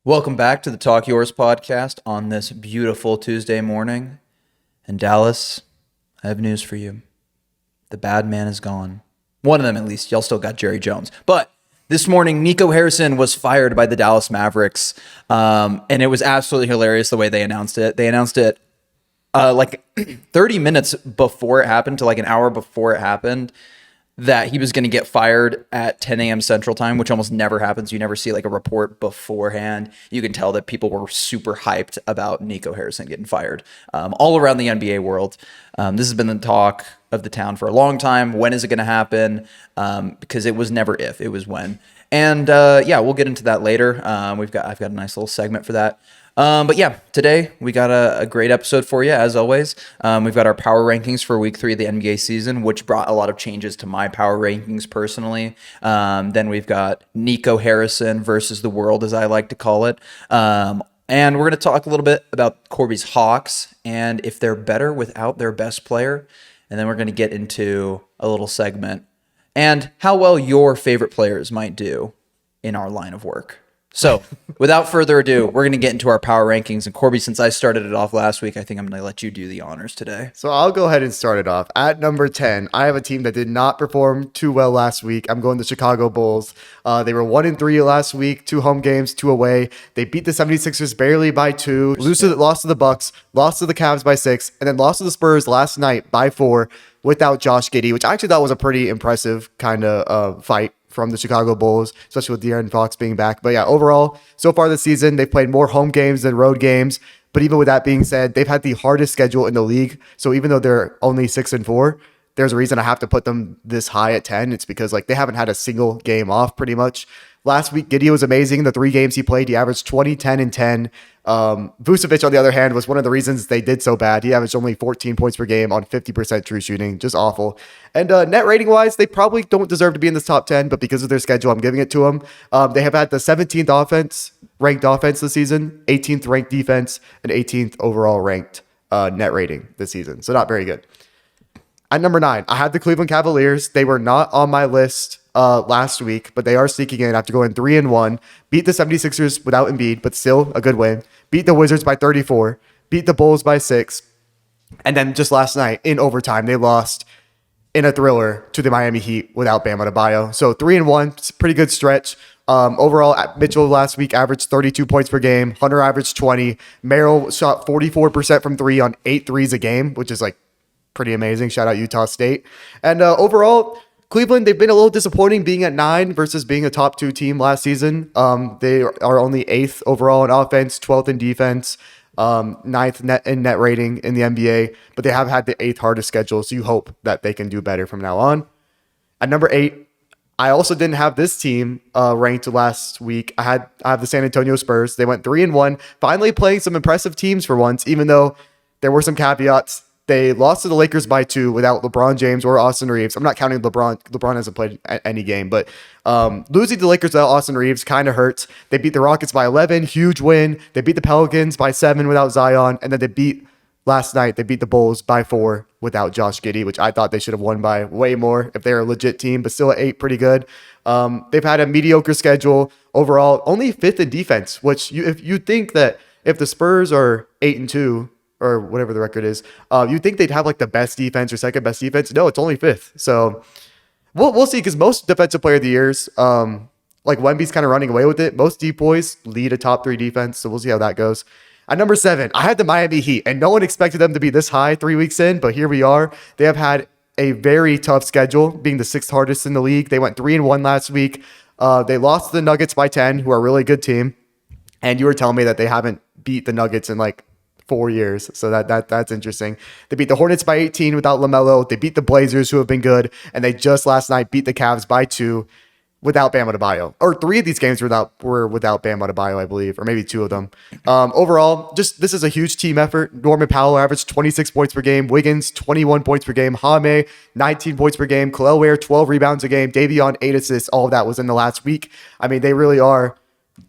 Welcome back to the Talk Yours podcast on this beautiful Tuesday morning. And Dallas, I have news for you. The bad man is gone. One of them, at least. Y'all still got Jerry Jones. But this morning, Nico Harrison was fired by the Dallas Mavericks. And it was absolutely hilarious the way they announced it. They announced it like 30 minutes before it happened to like an hour before it happened, that he was going to get fired at 10 a.m. Central Time, which almost never happens. You never see like a report beforehand. You can tell that people were super hyped about Nico Harrison getting fired all around the NBA world. This has been the talk of the town for a long time. When is it going to happen? Because it was never if, it was when. And yeah, we'll get into that later. I've got a nice little segment for that. But yeah, today we got a great episode for you, as always. We've got our power rankings for week 3 of the NBA season, which brought a lot of changes to my power rankings personally. Then we've got Nico Harrison versus the world, as I like to call it. And we're going to talk a little bit about Corby's Hawks and if they're better without their best player. And then we're going to get into a little segment and how well your favorite players might do in our line of work. So, without further ado, we're going to get into our power rankings. And Corby, since I started it off last week, I think I'm going to let you do the honors today. So I'll go ahead and start it off. At number 10, I have a team that did not perform too well last week. I'm going the Chicago Bulls. They were 1-3 last week, 2 home games, 2 away. They beat the 76ers barely by 2, lost to the Bucks, lost to the Cavs by 6, and then lost to the Spurs last night by 4 without Josh Giddey, which I actually thought was a pretty impressive kind of fight from the Chicago Bulls, especially with De'Aaron Fox being back. But yeah, overall, so far this season, they've played more home games than road games. But even with that being said, they've had the hardest schedule in the league. So even though they're only 6-4, there's a reason I have to put them this high at 10. It's because like they haven't had a single game off pretty much. Last week, Giddey was amazing. The 3 games he played, he averaged 20, 10, and 10. Vucevic, on the other hand, was one of the reasons they did so bad. He averaged only 14 points per game on 50% true shooting. Just awful. And net rating-wise, they probably don't deserve to be in this top 10, but because of their schedule, I'm giving it to them. They have had the 17th ranked offense this season, 18th ranked defense, and 18th overall ranked net rating this season. So not very good. At number 9, I had the Cleveland Cavaliers. They were not on my list last week, but they are sneaking in after going 3-1. Beat the 76ers without Embiid, but still a good win. Beat the Wizards by 34. Beat the Bulls by 6. And then just last night in overtime, they lost in a thriller to the Miami Heat without Bam Adebayo. So 3-1, it's a pretty good stretch. Overall, Mitchell last week averaged 32 points per game. Hunter averaged 20. Merrill shot 44% from 3 on 8 threes a game, which is like pretty amazing. Shout out Utah State. And overall, Cleveland, they've been a little disappointing being at 9 versus being a top 2 team last season. They are only 8th overall in offense, 12th in defense, 9th in net rating in the NBA, but they have had the 8th hardest schedule, so you hope that they can do better from now on. At number 8, I also didn't have this team ranked last week. I have the San Antonio Spurs. They went 3-1, finally playing some impressive teams for once, even though there were some caveats. They lost to the Lakers by 2 without LeBron James or Austin Reeves. I'm not counting LeBron. LeBron hasn't played any game, but losing to the Lakers without Austin Reeves kind of hurts. They beat the Rockets by 11, huge win. They beat the Pelicans by 7 without Zion, and then they beat the Bulls by 4 without Josh Giddey, which I thought they should have won by way more if they're a legit team, but still at 8, pretty good. They've had a mediocre schedule overall, only 5th in defense, which if you think that if the Spurs are 8-2, or whatever the record is, you think they'd have like the best defense or second best defense. No, it's only 5th. So we'll see, because most defensive player of the years, like Wemby's kind of running away with it. Most deep boys lead a top 3 defense. So we'll see how that goes. At number 7, I had the Miami Heat, and no one expected them to be this high 3 weeks in, but here we are. They have had a very tough schedule, being the 6th hardest in the league. They went 3-1 last week. They lost to the Nuggets by 10, who are a really good team. And you were telling me that they haven't beat the Nuggets in like 4 years. So that's interesting. They beat the Hornets by 18 without LaMelo. They beat the Blazers, who have been good. And they just last night beat the Cavs by 2 without Bam Adebayo. Or 3 of these games were without Bam Adebayo, I believe. Or maybe 2 of them. Overall, this is a huge team effort. Norman Powell averaged 26 points per game. Wiggins, 21 points per game. Jaime, 19 points per game. Khalil Ware, 12 rebounds a game. Davion, 8 assists. All of that was in the last week. I mean, they really are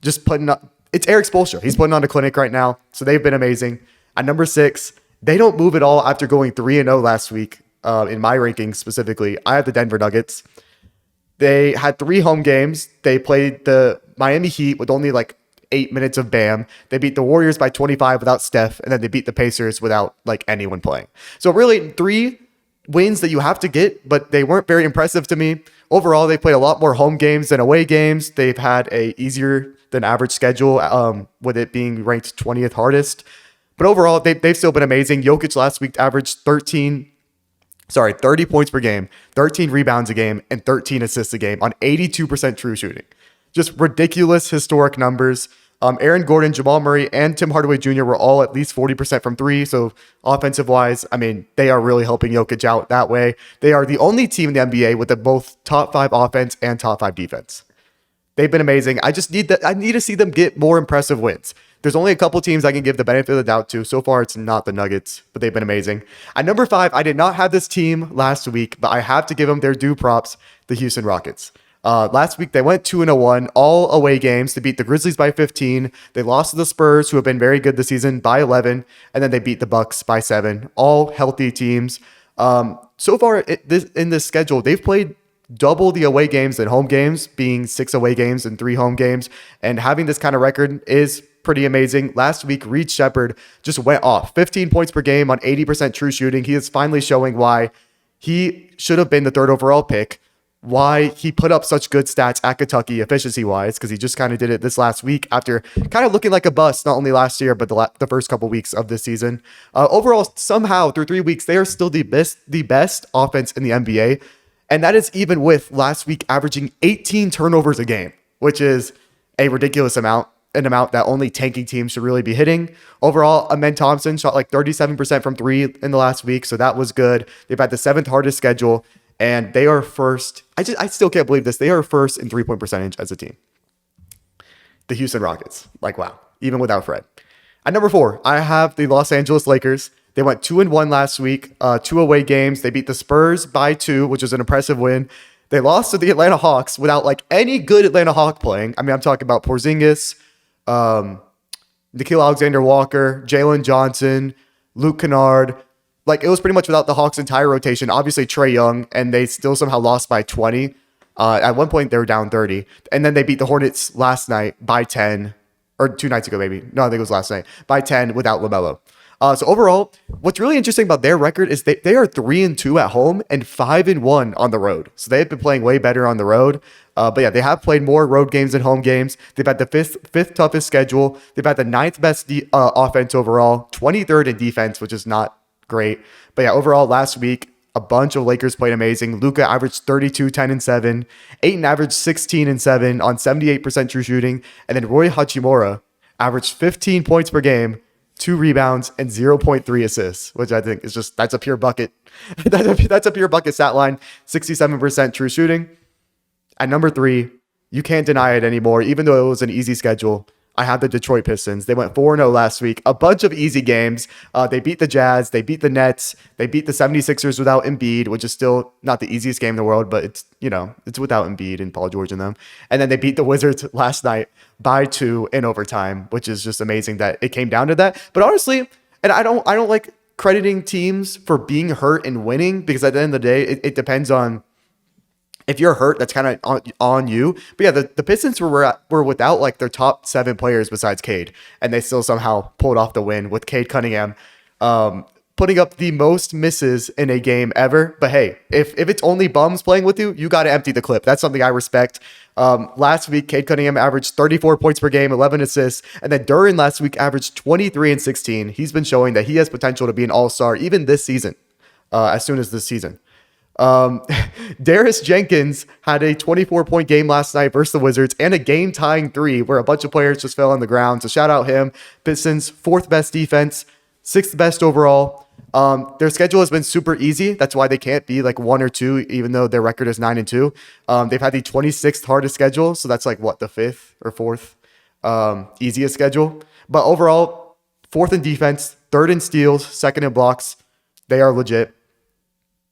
just putting up. It's Eric Spoelstra. He's putting on a clinic right now. So they've been amazing. At number 6, they don't move at all after going 3-0 last week. In my rankings specifically, I have the Denver Nuggets. They had 3 home games. They played the Miami Heat with only like 8 minutes of Bam. They beat the Warriors by 25 without Steph, and then they beat the Pacers without like anyone playing. So really 3 wins that you have to get, but they weren't very impressive to me. Overall, they played a lot more home games than away games. They've had a easier than average schedule, with it being ranked 20th hardest. But overall, they've still been amazing. Jokic last week averaged 30 points per game, 13 rebounds a game, and 13 assists a game on 82% true shooting. Just ridiculous historic numbers. Aaron Gordon, Jamal Murray, and Tim Hardaway Jr. were all at least 40% from 3. So offensive-wise, I mean, they are really helping Jokic out that way. They are the only team in the NBA with both top 5 offense and top 5 defense. They've been amazing. I need to see them get more impressive wins. There's only a couple teams I can give the benefit of the doubt to. So far, it's not the Nuggets, but they've been amazing. At number 5, I did not have this team last week, but I have to give them their due props, the Houston Rockets. Last week, they went 2-1, all away games to beat the Grizzlies by 15. They lost to the Spurs, who have been very good this season, by 11. And then they beat the Bucks by 7. All healthy teams. So far in this schedule, they've played double the away games than home games, being 6 away games and 3 home games. And having this kind of record is pretty amazing. Last week, Reed Shepherd just went off. 15 points per game on 80% true shooting. He is finally showing why he should have been the 3rd overall pick, why he put up such good stats at Kentucky efficiency-wise, because he just kind of did it this last week after kind of looking like a bust, not only last year, but the first couple weeks of this season. Overall, somehow, through 3 weeks, they are still the best offense in the NBA, and that is even with last week averaging 18 turnovers a game, which is a ridiculous amount, an amount that only tanking teams should really be hitting. Overall, Amen Thompson shot like 37% from 3 in the last week, so that was good. They've had the 7th hardest schedule, and they are first. I still can't believe this. They are first in 3-point percentage as a team. The Houston Rockets. Like, wow. Even without Fred. At number 4, I have the Los Angeles Lakers. They went 2-1 last week, 2 away games. They beat the Spurs by 2, which is an impressive win. They lost to the Atlanta Hawks without like any good Atlanta Hawk playing. I mean, I'm talking about Porzingis, Nickeil Alexander-Walker, Jalen Johnson, Luke Kennard. Like, it was pretty much without the Hawks' entire rotation. Obviously, Trae Young, and they still somehow lost by 20. At one point, they were down 30. And then they beat the Hornets last night by 10. Or 2 nights ago, maybe. No, I think it was last night. By 10 without LaMelo. So overall, what's really interesting about their record is they are 3-2 at home and 5-1 on the road. So they've been playing way better on the road. But yeah, they have played more road games than home games. They've had the fifth toughest schedule. They've had the 9th best offense overall, 23rd in defense, which is not great. But yeah, overall, last week, a bunch of Lakers played amazing. Luka averaged 32, 10, and 7. Ayton averaged 16 and 7 on 78% true shooting. And then Roy Hachimura averaged 15 points per game, 2 rebounds, and 0.3 assists, which I think is just, that's a pure bucket. That's a pure bucket stat line. 67% true shooting. At number 3, you can't deny it anymore, even though it was an easy schedule. I have the Detroit Pistons. They went 4-0 last week. A bunch of easy games. They beat the Jazz. They beat the Nets. They beat the 76ers without Embiid, which is still not the easiest game in the world, but it's without Embiid and Paul George in them. And then they beat the Wizards last night by 2 in overtime, which is just amazing that it came down to that. But honestly, and I don't like crediting teams for being hurt and winning, because at the end of the day, it depends on, if you're hurt, that's kind of on you. But yeah, the Pistons were without like their top 7 players besides Cade, and they still somehow pulled off the win with Cade Cunningham putting up the most misses in a game ever. But hey, if it's only bums playing with you, you got to empty the clip. That's something I respect. Last week, Cade Cunningham averaged 34 points per game, 11 assists, and then Duren last week averaged 23 and 16. He's been showing that he has potential to be an all-star even this season, as soon as this season. Darius Jenkins had a 24-point game last night versus the Wizards and a game-tying 3 where a bunch of players just fell on the ground. So shout out him. Pistons, 4th best defense, 6th best overall. Their schedule has been super easy. That's why they can't be like 1 or 2, even though their record is 9-2. They've had the 26th hardest schedule. So that's like what, the 5th or 4th easiest schedule. But overall, 4th in defense, 3rd in steals, 2nd in blocks. They are legit.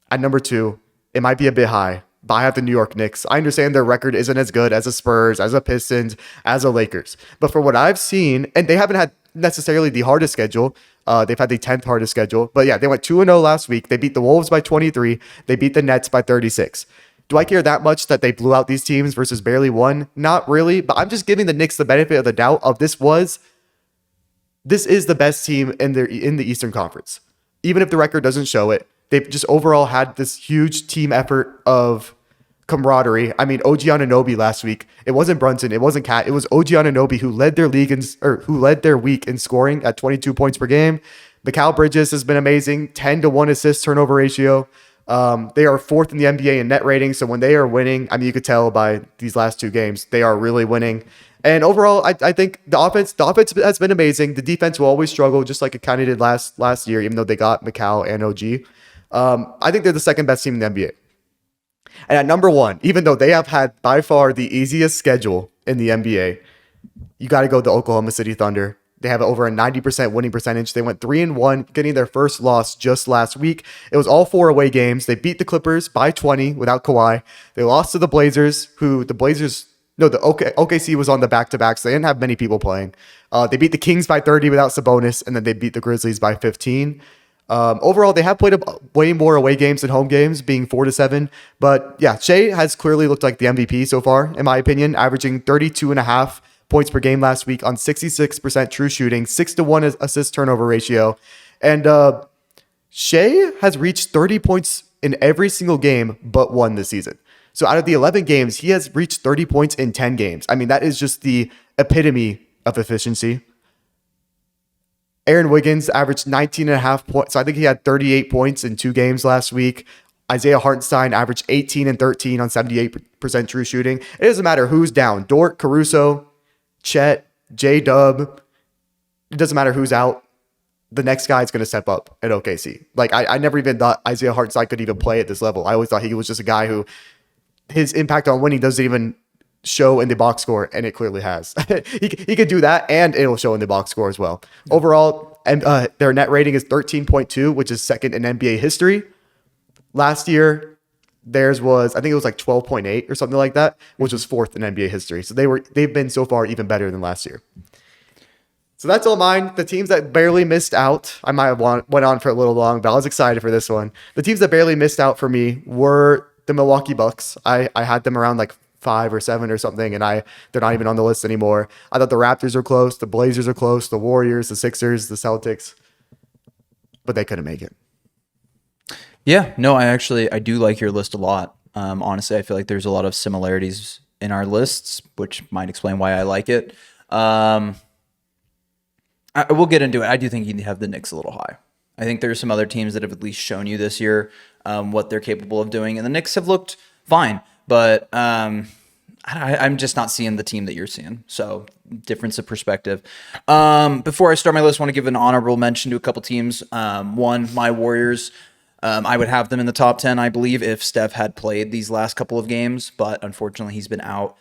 At number 2, it might be a bit high, but I have the New York Knicks. I understand their record isn't as good as the Spurs, as the Pistons, as the Lakers. But for what I've seen, and they haven't had necessarily the hardest schedule. They've had the 10th hardest schedule. But yeah, they went 2-0 last week. They beat the Wolves by 23. They beat the Nets by 36. Do I care that much that they blew out these teams versus barely won? Not really, but I'm just giving the Knicks the benefit of the doubt of this is the best team in the Eastern Conference. Even if the record doesn't show it, they've just overall had this huge team effort of camaraderie. I mean, OG Anunoby last week, it wasn't Brunson, it wasn't Cat, it was OG Anunoby who led their who led their week in scoring at 22 points per game. Mikal Bridges has been amazing, 10-1 assist turnover ratio. They are fourth in the NBA in net rating. So when they are winning, I mean, you could tell by these last two games, they are really winning. And overall, I think the offense has been amazing. The defense will always struggle, just like it kind of did last year, even though they got Mikal and OG. I think they're the second best team in the NBA. And at number one, even though they have had by far the easiest schedule in the NBA, you got to go the Oklahoma City Thunder. They have over a 90% winning percentage. They went 3-1, getting their first loss just last week. It was all 4 away games. They beat the Clippers by 20 without Kawhi. They lost to the Blazers, OKC was on the back-to-back, so they didn't have many people playing. They beat the Kings by 30 without Sabonis, and then they beat the Grizzlies by 15. Overall, they have played way more away games than home games, being 4-7. But yeah, Shea has clearly looked like the MVP so far, in my opinion, averaging 32.5 points per game last week on 66% true shooting, 6-1 assist turnover ratio. And Shea has reached 30 points in every single game but one this season. So out of the 11 games, he has reached 30 points in 10 games. I mean, that is just the epitome of efficiency. Aaron Wiggins averaged 19.5 points. So I think he had 38 points in 2 games last week. Isaiah Hartenstein averaged 18 and 13 on 78% true shooting. It doesn't matter who's down. Dort, Caruso, Chet, J-Dub. It doesn't matter who's out. The next guy is going to step up at OKC. Like, I never even thought Isaiah Hartenstein could even play at this level. I always thought he was just a guy who his impact on winning doesn't even show in the box score, and it clearly has. he could do that, and it'll show in the box score as well. Overall, their net rating is 13.2, which is second in NBA history. Last year, theirs was, I think it was like 12.8 or something like that, which was fourth in NBA history. So they've been so far even better than last year. So that's all mine. The teams that barely missed out, I might have went on for a little long, but I was excited for this one. The teams that barely missed out for me were the Milwaukee Bucks. I had them around like 5 or 7 or something, and they're not even on the list anymore. I thought the Raptors are close, the Blazers are close, the Warriors, the Sixers, the Celtics, but they couldn't make it. Yeah, no, I do like your list a lot. Honestly, I feel like there's a lot of similarities in our lists, which might explain why I like it. We'll get into it. I do think you have the Knicks a little high. I think there's some other teams that have at least shown you this year what they're capable of doing, and the Knicks have looked fine, but I'm just not seeing the team that you're seeing. So difference of perspective. Before I start my list, I want to give an honorable mention to a couple teams. One, my Warriors. I would have them in the top 10, I believe, if Steph had played these last couple of games, but unfortunately he's been out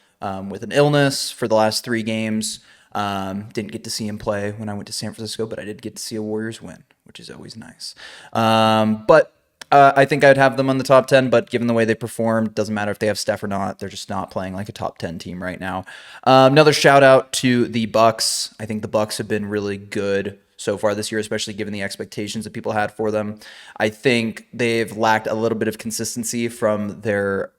with an illness for the last 3 games. Didn't get to see him play when I went to San Francisco, but I did get to see a Warriors win, which is always nice. But I think I'd have them on the top 10, but given the way they performed, doesn't matter if they have Steph or not. They're just not playing like a top 10 team right now. Another shout out to the Bucks. I think the Bucks have been really good so far this year, especially given the expectations that people had for them. I think they've lacked a little bit of consistency from their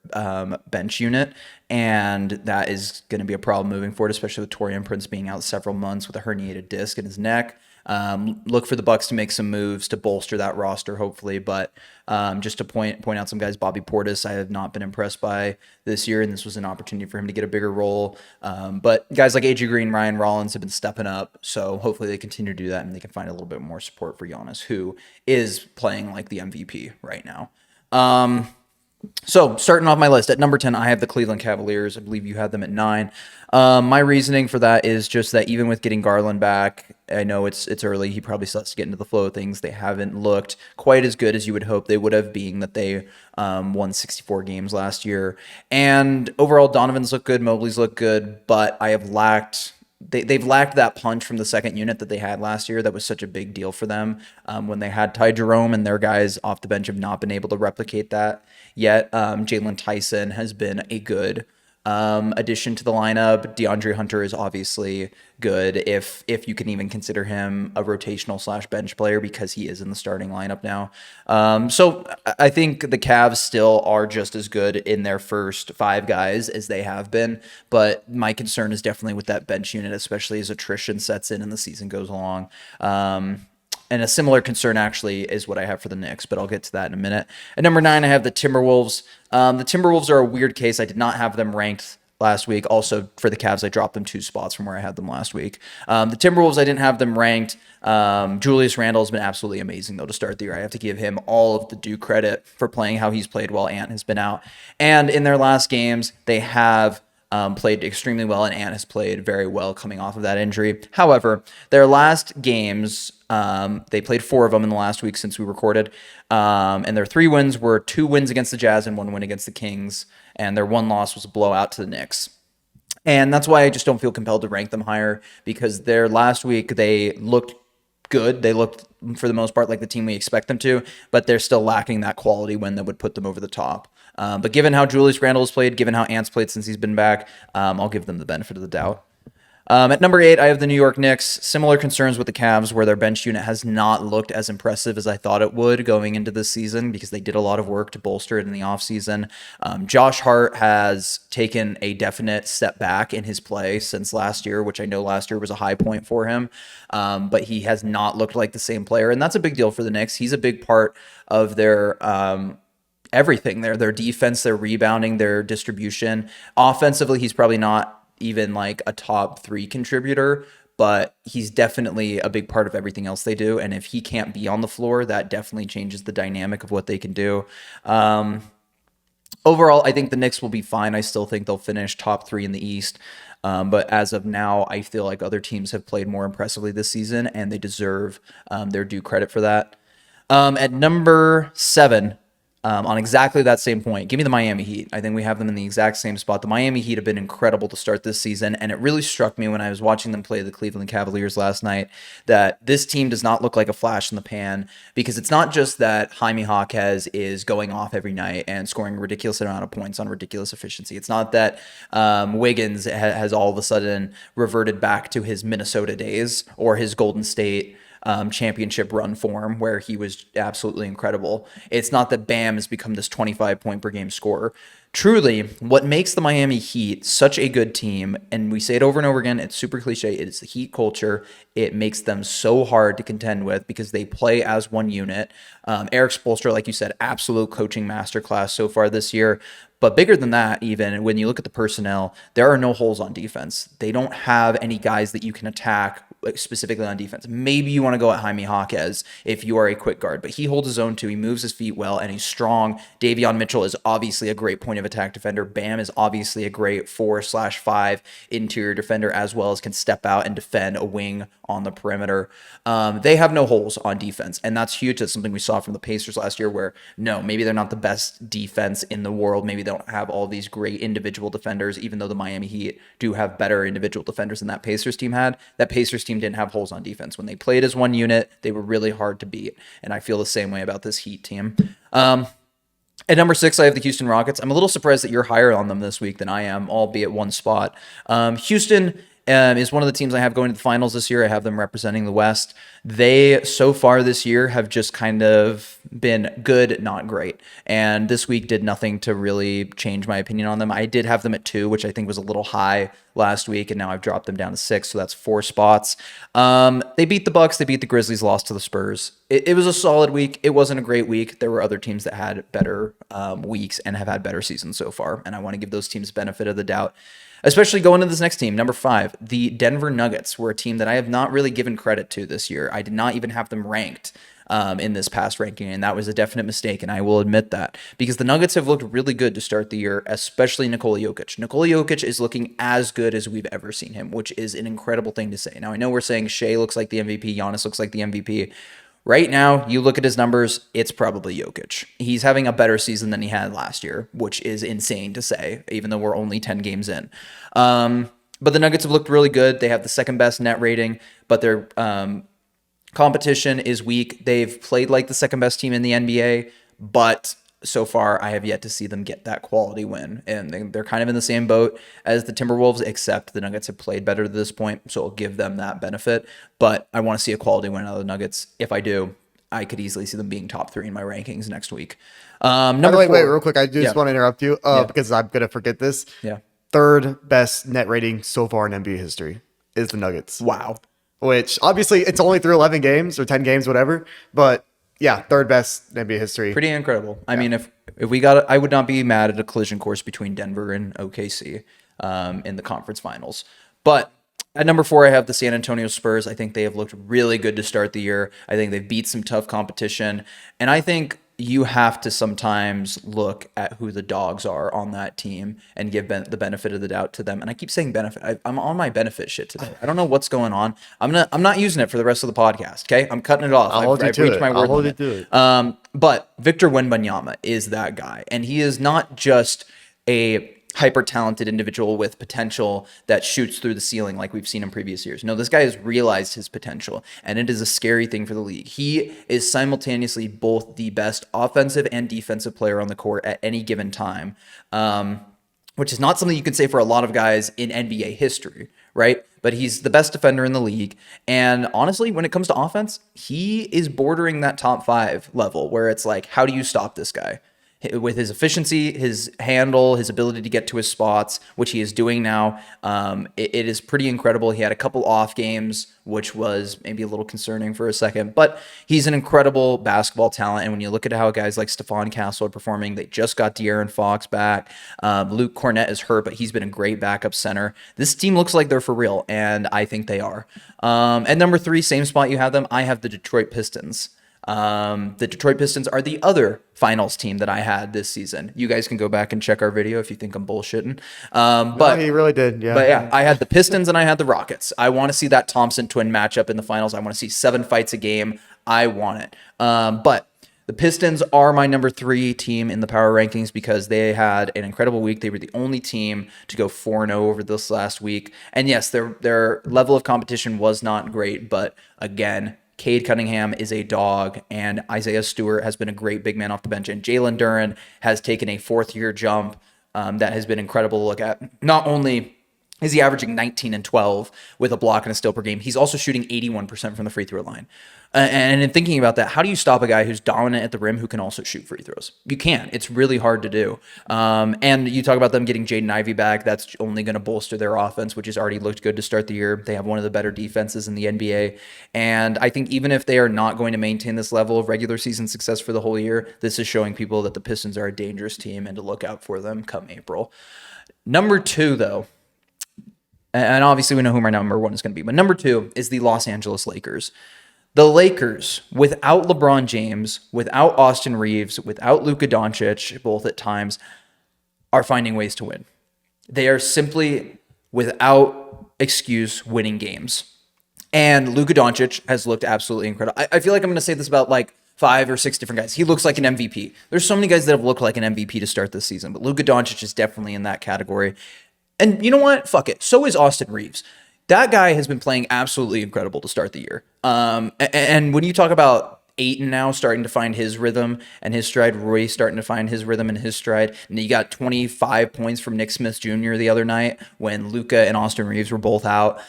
bench unit, and that is going to be a problem moving forward, especially with Taurean Prince being out several months with a herniated disc in his neck. Look for the Bucks to make some moves to bolster that roster, hopefully. But just to point out some guys, Bobby Portis, I have not been impressed by this year, and this was an opportunity for him to get a bigger role. But guys like AJ Green, Ryan Rollins have been stepping up, so hopefully they continue to do that, and they can find a little bit more support for Giannis, who is playing like the MVP right now. So starting off my list at number 10, I have the Cleveland Cavaliers. I believe you had them at 9. My reasoning for that is just that even with getting Garland back, I know it's early. He probably still has to get into the flow of things. They haven't looked quite as good as you would hope they would have, being that they won 64 games last year. And overall, Donovan's looked good, Mobley's looked good, but they've lacked that punch from the second unit that they had last year. That was such a big deal for them when they had Ty Jerome, and their guys off the bench have not been able to replicate that yet. Jalen Tyson has been a good addition to the lineup. DeAndre Hunter is obviously good if you can even consider him a rotational / bench player because he is in the starting lineup now. So I think the Cavs still are just as good in their first 5 guys as they have been, but my concern is definitely with that bench unit, especially as attrition sets in and the season goes along. And a similar concern actually is what I have for the Knicks, but I'll get to that in a minute. At number 9, I have the Timberwolves. The Timberwolves are a weird case. I did not have them ranked last week. Also, for the Cavs, I dropped them 2 spots from where I had them last week. The Timberwolves, I didn't have them ranked. Julius Randle has been absolutely amazing, though, to start the year. I have to give him all of the due credit for playing how he's played while Ant has been out. And in their last games, they have played extremely well, and Ant has played very well coming off of that injury. However, their last games, they played 4 of them in the last week since we recorded, and their 3 wins were 2 wins against the Jazz and 1 win against the Kings, and their 1 loss was a blowout to the Knicks. And that's why I just don't feel compelled to rank them higher, because their last week they looked good. They looked, for the most part, like the team we expect them to, but they're still lacking that quality win that would put them over the top. But given how Julius Randle has played, given how Ant's played since he's been back, I'll give them the benefit of the doubt. At number 8, I have the New York Knicks. Similar concerns with the Cavs, where their bench unit has not looked as impressive as I thought it would going into this season, because they did a lot of work to bolster it in the offseason. Josh Hart has taken a definite step back in his play since last year, which I know last year was a high point for him, but he has not looked like the same player, and that's a big deal for the Knicks. He's a big part of their everything, their defense, their rebounding, their distribution. Offensively, he's probably not even like a top 3 contributor, but he's definitely a big part of everything else they do. And if he can't be on the floor, that definitely changes the dynamic of what they can do. Overall, I think the Knicks will be fine. I still think they'll finish top 3 in the East. But as of now, I feel like other teams have played more impressively this season, and they deserve their due credit for that. At number 7, on exactly that same point, give me the Miami Heat. I think we have them in the exact same spot. The Miami Heat have been incredible to start this season, and it really struck me when I was watching them play the Cleveland Cavaliers last night that this team does not look like a flash in the pan, because it's not just that Jaime Jaquez is going off every night and scoring a ridiculous amount of points on ridiculous efficiency. It's not that Wiggins has all of a sudden reverted back to his Minnesota days or his Golden State championship run form where he was absolutely incredible. It's not that Bam has become this 25 point per game scorer. Truly, what makes the Miami Heat such a good team, and we say it over and over again, it's super cliche, it's the Heat culture. It makes them so hard to contend with because they play as one unit. Eric Spoelstra, like you said, absolute coaching masterclass so far this year. But bigger than that, even when you look at the personnel, there are no holes on defense. They don't have any guys that you can attack specifically on defense. Maybe you want to go at Jaime Jaquez if you are a quick guard, but he holds his own too. He moves his feet well, and he's strong. Davion Mitchell is obviously a great point of attack defender. Bam is obviously a great 4/5 interior defender, as well as can step out and defend a wing on the perimeter. They have no holes on defense, and that's huge. That's something we saw from the Pacers last year, where no, maybe they're not the best defense in the world. Maybe they don't have all these great individual defenders, even though the Miami Heat do have better individual defenders than that Pacers team had. That Pacers team didn't have holes on defense. When they played as one unit, they were really hard to beat, and I feel the same way about this Heat team. At number 6, I have the Houston Rockets. I'm a little surprised that you're higher on them this week than I am, albeit one spot. Houston is one of the teams I have going to the finals this year. I have them representing the West. They, so far this year, have just kind of been good, not great. And this week did nothing to really change my opinion on them. I did have them at 2, which I think was a little high last week, and now I've dropped them down to 6, so that's 4 spots. They beat the Bucks, they beat the Grizzlies, lost to the Spurs. It was a solid week. It wasn't a great week. There were other teams that had better weeks and have had better seasons so far, and I want to give those teams benefit of the doubt. Especially going to this next team, number 5, the Denver Nuggets were a team that I have not really given credit to this year. I did not even have them ranked in this past ranking, and that was a definite mistake, and I will admit that, because the Nuggets have looked really good to start the year, especially Nikola Jokic. Nikola Jokic is looking as good as we've ever seen him, which is an incredible thing to say. Now, I know we're saying Shea looks like the MVP, Giannis looks like the MVP. Right now, you look at his numbers, it's probably Jokic. He's having a better season than he had last year, which is insane to say, even though we're only 10 games in. But the Nuggets have looked really good. They have the second best net rating, but their competition is weak. They've played like the second best team in the NBA, but so far I have yet to see them get that quality win. And they're kind of in the same boat as the Timberwolves, except the Nuggets have played better to this point, so I'll give them that benefit. But I want to see a quality win out of the Nuggets. If I do, I could easily see them being top 3 in my rankings next week. By the Number way, 4. wait, real quick. I just Yeah. want to interrupt you Yeah. because I'm going to forget this. Yeah. Third best net rating so far in NBA history is the Nuggets. Wow. Which obviously it's only through 11 games or 10 games, whatever. But yeah, third best in NBA history. Pretty incredible. I mean, if we got it, I would not be mad at a collision course between Denver and OKC in the conference finals. But at number 4, I have the San Antonio Spurs. I think they have looked really good to start the year. I think they've beat some tough competition. And I think you have to sometimes look at who the dogs are on that team and give the benefit of the doubt to them. And I keep saying benefit. I'm on my benefit shit today. I don't know what's going on. I'm not using it for the rest of the podcast. Okay, I'm cutting it off. I'll I've reached my word hold limit. you to it. But Victor Wembanyama is that guy, and he is not just a hyper talented individual with potential that shoots through the ceiling like we've seen in previous years. No, this guy has realized his potential, and it is a scary thing for the league. He is simultaneously both the best offensive and defensive player on the court at any given time, which is not something you can say for a lot of guys in NBA history, right? But he's the best defender in the league. And honestly, when it comes to offense, he is bordering that top 5 level where it's like, how do you stop this guy? With his efficiency, his handle, his ability to get to his spots, which he is doing now, it is pretty incredible. He had a couple off games, which was maybe a little concerning for a second, but he's an incredible basketball talent. And when you look at how guys like Stephon Castle are performing, they just got De'Aaron Fox back. Luke Cornett is hurt, but he's been a great backup center. This team looks like they're for real, and I think they are. At number 3, same spot you have them, I have the Detroit Pistons. The Detroit Pistons are the other finals team that I had this season. You guys can go back and check our video if you think I'm bullshitting. But he really did. Yeah. But yeah, I had the Pistons and I had the Rockets. I want to see that Thompson twin matchup in the finals. I want to see 7 fights a game. I want it. But the Pistons are my number 3 team in the power rankings because they had an incredible week. They were the only team to go 4-0 over this last week. And yes, their level of competition was not great, but again, Cade Cunningham is a dog, and Isaiah Stewart has been a great big man off the bench, and Jalen Duren has taken a 4th-year jump that has been incredible to look at. Not only is he averaging 19 and 12 with a block and a steal per game, he's also shooting 81% from the free throw line. And in thinking about that, how do you stop a guy who's dominant at the rim who can also shoot free throws? You can't. It's really hard to do. And you talk about them getting Jaden Ivey back. That's only going to bolster their offense, which has already looked good to start the year. They have one of the better defenses in the NBA. And I think even if they are not going to maintain this level of regular season success for the whole year, this is showing people that the Pistons are a dangerous team and to look out for them come April. Number 2, though, and obviously we know who my number 1 is going to be, but number 2 is the Los Angeles Lakers. The Lakers, without LeBron James, without Austin Reeves, without Luka Doncic, both at times, are finding ways to win. They are simply, without excuse, winning games. And Luka Doncic has looked absolutely incredible. I feel like I'm going to say this about like 5 or 6 different guys. He looks like an MVP. There's so many guys that have looked like an MVP to start this season, but Luka Doncic is definitely in that category. And you know what? Fuck it. So is Austin Reeves. That guy has been playing absolutely incredible to start the year. And when you talk about Ayton now starting to find his rhythm and his stride, Roy starting to find his rhythm and his stride, and you got 25 points from Nick Smith Jr. the other night when Luka and Austin Reeves were both out.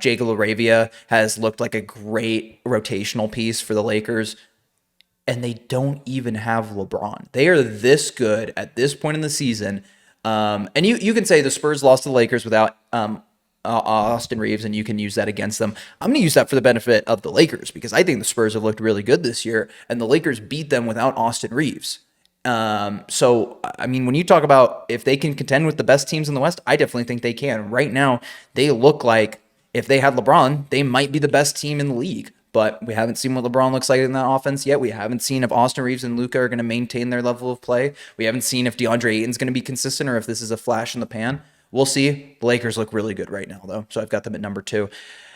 Jake LaRavia has looked like a great rotational piece for the Lakers. And they don't even have LeBron. They are this good at this point in the season. And you can say the Spurs lost to the Lakers without Austin Reeves, and you can use that against them. I'm going to use that for the benefit of the Lakers because I think the Spurs have looked really good this year, and the Lakers beat them without Austin Reeves. So, I mean, when you talk about if they can contend with the best teams in the West, I definitely think they can. Right now, they look like if they had LeBron, they might be the best team in the league. But we haven't seen what LeBron looks like in that offense yet. We haven't seen if Austin Reeves and Luka are going to maintain their level of play. We haven't seen if DeAndre Ayton's going to be consistent or if this is a flash in the pan. We'll see. The Lakers look really good right now, though. So I've got them at number 2.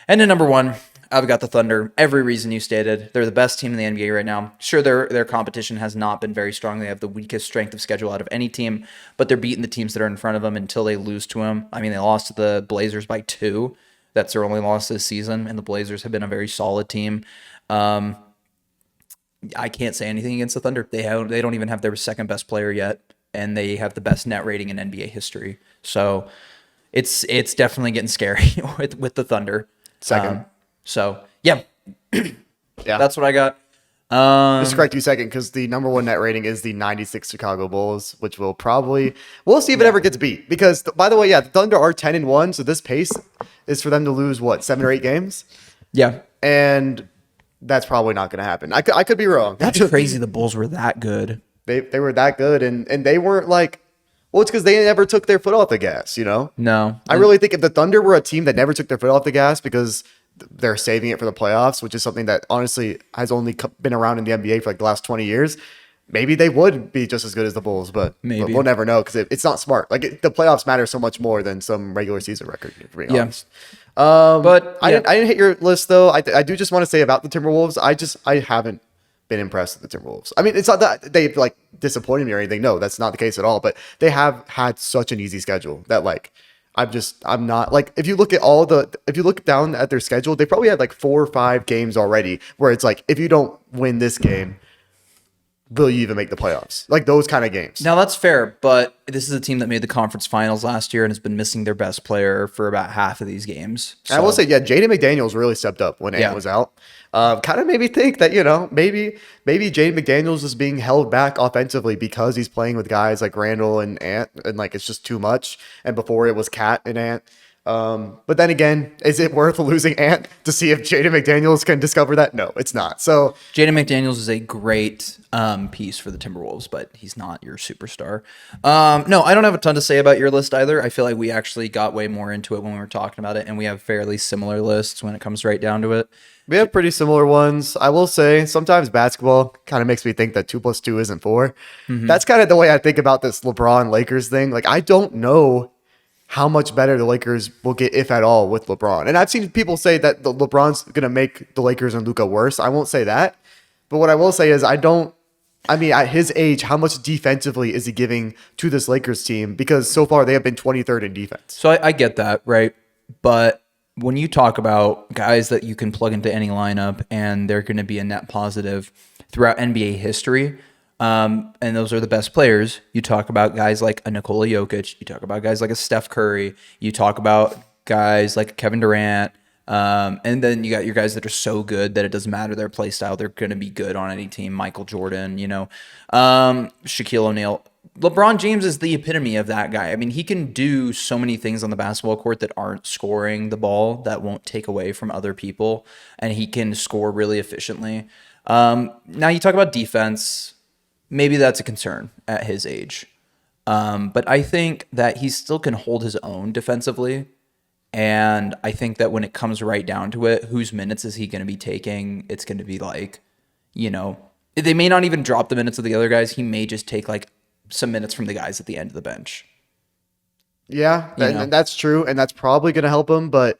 And at number 1, I've got the Thunder. Every reason you stated. They're the best team in the NBA right now. Sure, their competition has not been very strong. They have the weakest strength of schedule out of any team, but they're beating the teams that are in front of them until they lose to them. I mean, they lost to the Blazers by 2. That's their only loss this season, and the Blazers have been a very solid team. I can't say anything against the Thunder. They don't even have their second best player yet, and they have the best net rating in NBA history. So it's definitely getting scary with the Thunder. Second. So yeah, Yeah. that's what I got. Just to correct you second, because the number one net rating is the 96 Chicago Bulls, which we'll see if it ever gets beat. Because, by the way, the Thunder are 10-1, so this pace is for them to lose, 7 or 8 games? Yeah. And that's probably not going to happen. I could be wrong. That's crazy. The Bulls were that good. They were that good, and they weren't like, well, it's because they never took their foot off the gas, No. I really think if the Thunder were a team that never took their foot off the gas because they're saving it for the playoffs, which is something that honestly has only been around in the NBA for like the last 20 years, maybe they would be just as good as the Bulls, but we'll never know because it's not smart. Like the playoffs matter so much more than some regular season record, to be honest. But I didn't hit your list though. I do just want to say about the Timberwolves, I haven't been impressed with the Timberwolves. I mean, it's not that they've like disappointed me or anything. No, that's not the case at all. But they have had such an easy schedule that like I'm not like if you look down at their schedule, they probably had like 4 or 5 games already where it's like if you don't win this game, will you even make the playoffs? Like those kind of games. Now that's fair, but this is a team that made the conference finals last year and has been missing their best player for about half of these games. So. I will say, Jaden McDaniels really stepped up when Ant was out. Kind of made me think that, maybe Jaden McDaniels is being held back offensively because he's playing with guys like Randall and Ant, and like it's just too much. And before it was Cat and Ant. But then again, is it worth losing Ant to see if Jaden McDaniels can discover that? No, it's not. So Jaden McDaniels is a great piece for the Timberwolves, but he's not your superstar. No, I don't have a ton to say about your list either. I feel like we actually got way more into it when we were talking about it, and we have fairly similar lists when it comes right down to it. We have pretty similar ones. I will say sometimes basketball kind of makes me think that 2 + 2 isn't 4. Mm-hmm. That's kind of the way I think about this LeBron Lakers thing. Like, I don't know how much better the Lakers will get, if at all, with LeBron. And I've seen people say that LeBron's going to make the Lakers and Luka worse. I won't say that. But what I will say is at his age, how much defensively is he giving to this Lakers team? Because so far they have been 23rd in defense. So I get that, right? But when you talk about guys that you can plug into any lineup and they're going to be a net positive throughout NBA history, and those are the best players, you talk about guys like a Nikola Jokic, you talk about guys like a Steph Curry, you talk about guys like Kevin Durant, and then you got your guys that are so good that it doesn't matter their play style, they're going to be good on any team. Michael Jordan, Shaquille O'Neal. LeBron James is the epitome of that guy. I mean, he can do so many things on the basketball court that aren't scoring the ball, that won't take away from other people, and he can score really efficiently. Now you talk about defense. Maybe that's a concern at his age. But I think that he still can hold his own defensively. And I think that when it comes right down to it, whose minutes is he going to be taking? It's going to be like, they may not even drop the minutes of the other guys. He may just take like some minutes from the guys at the end of the bench. Yeah, and that's true. And that's probably going to help him. But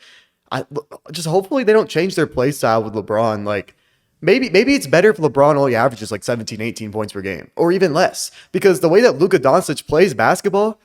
just hopefully they don't change their play style with LeBron. Like, Maybe it's better if LeBron only averages like 17, 18 points per game or even less, because the way that Luka Doncic plays basketball,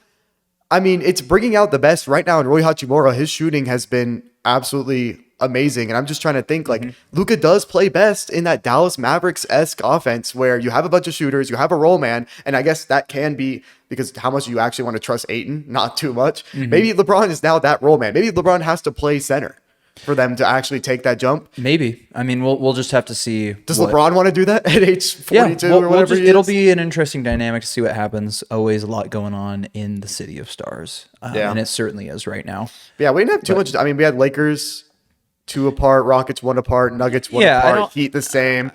I mean, it's bringing out the best right now in Rui Hachimura. His shooting has been absolutely amazing. And I'm just trying to think like Luka does play best in that Dallas Mavericks-esque offense where you have a bunch of shooters, you have a roll man. And I guess that can be because how much you actually want to trust Ayton, not too much. Mm-hmm. Maybe LeBron is now that roll man. Maybe LeBron has to play center for them to actually take that jump. Maybe. I mean, we'll just have to see. Does LeBron want to do that at age 42 or whatever? It'll be an interesting dynamic to see what happens. Always a lot going on in the City of Stars. And it certainly is right now. Yeah, we didn't have too much. I mean, we had Lakers 2 apart, Rockets 1 apart, Nuggets 1 apart, Heat the same.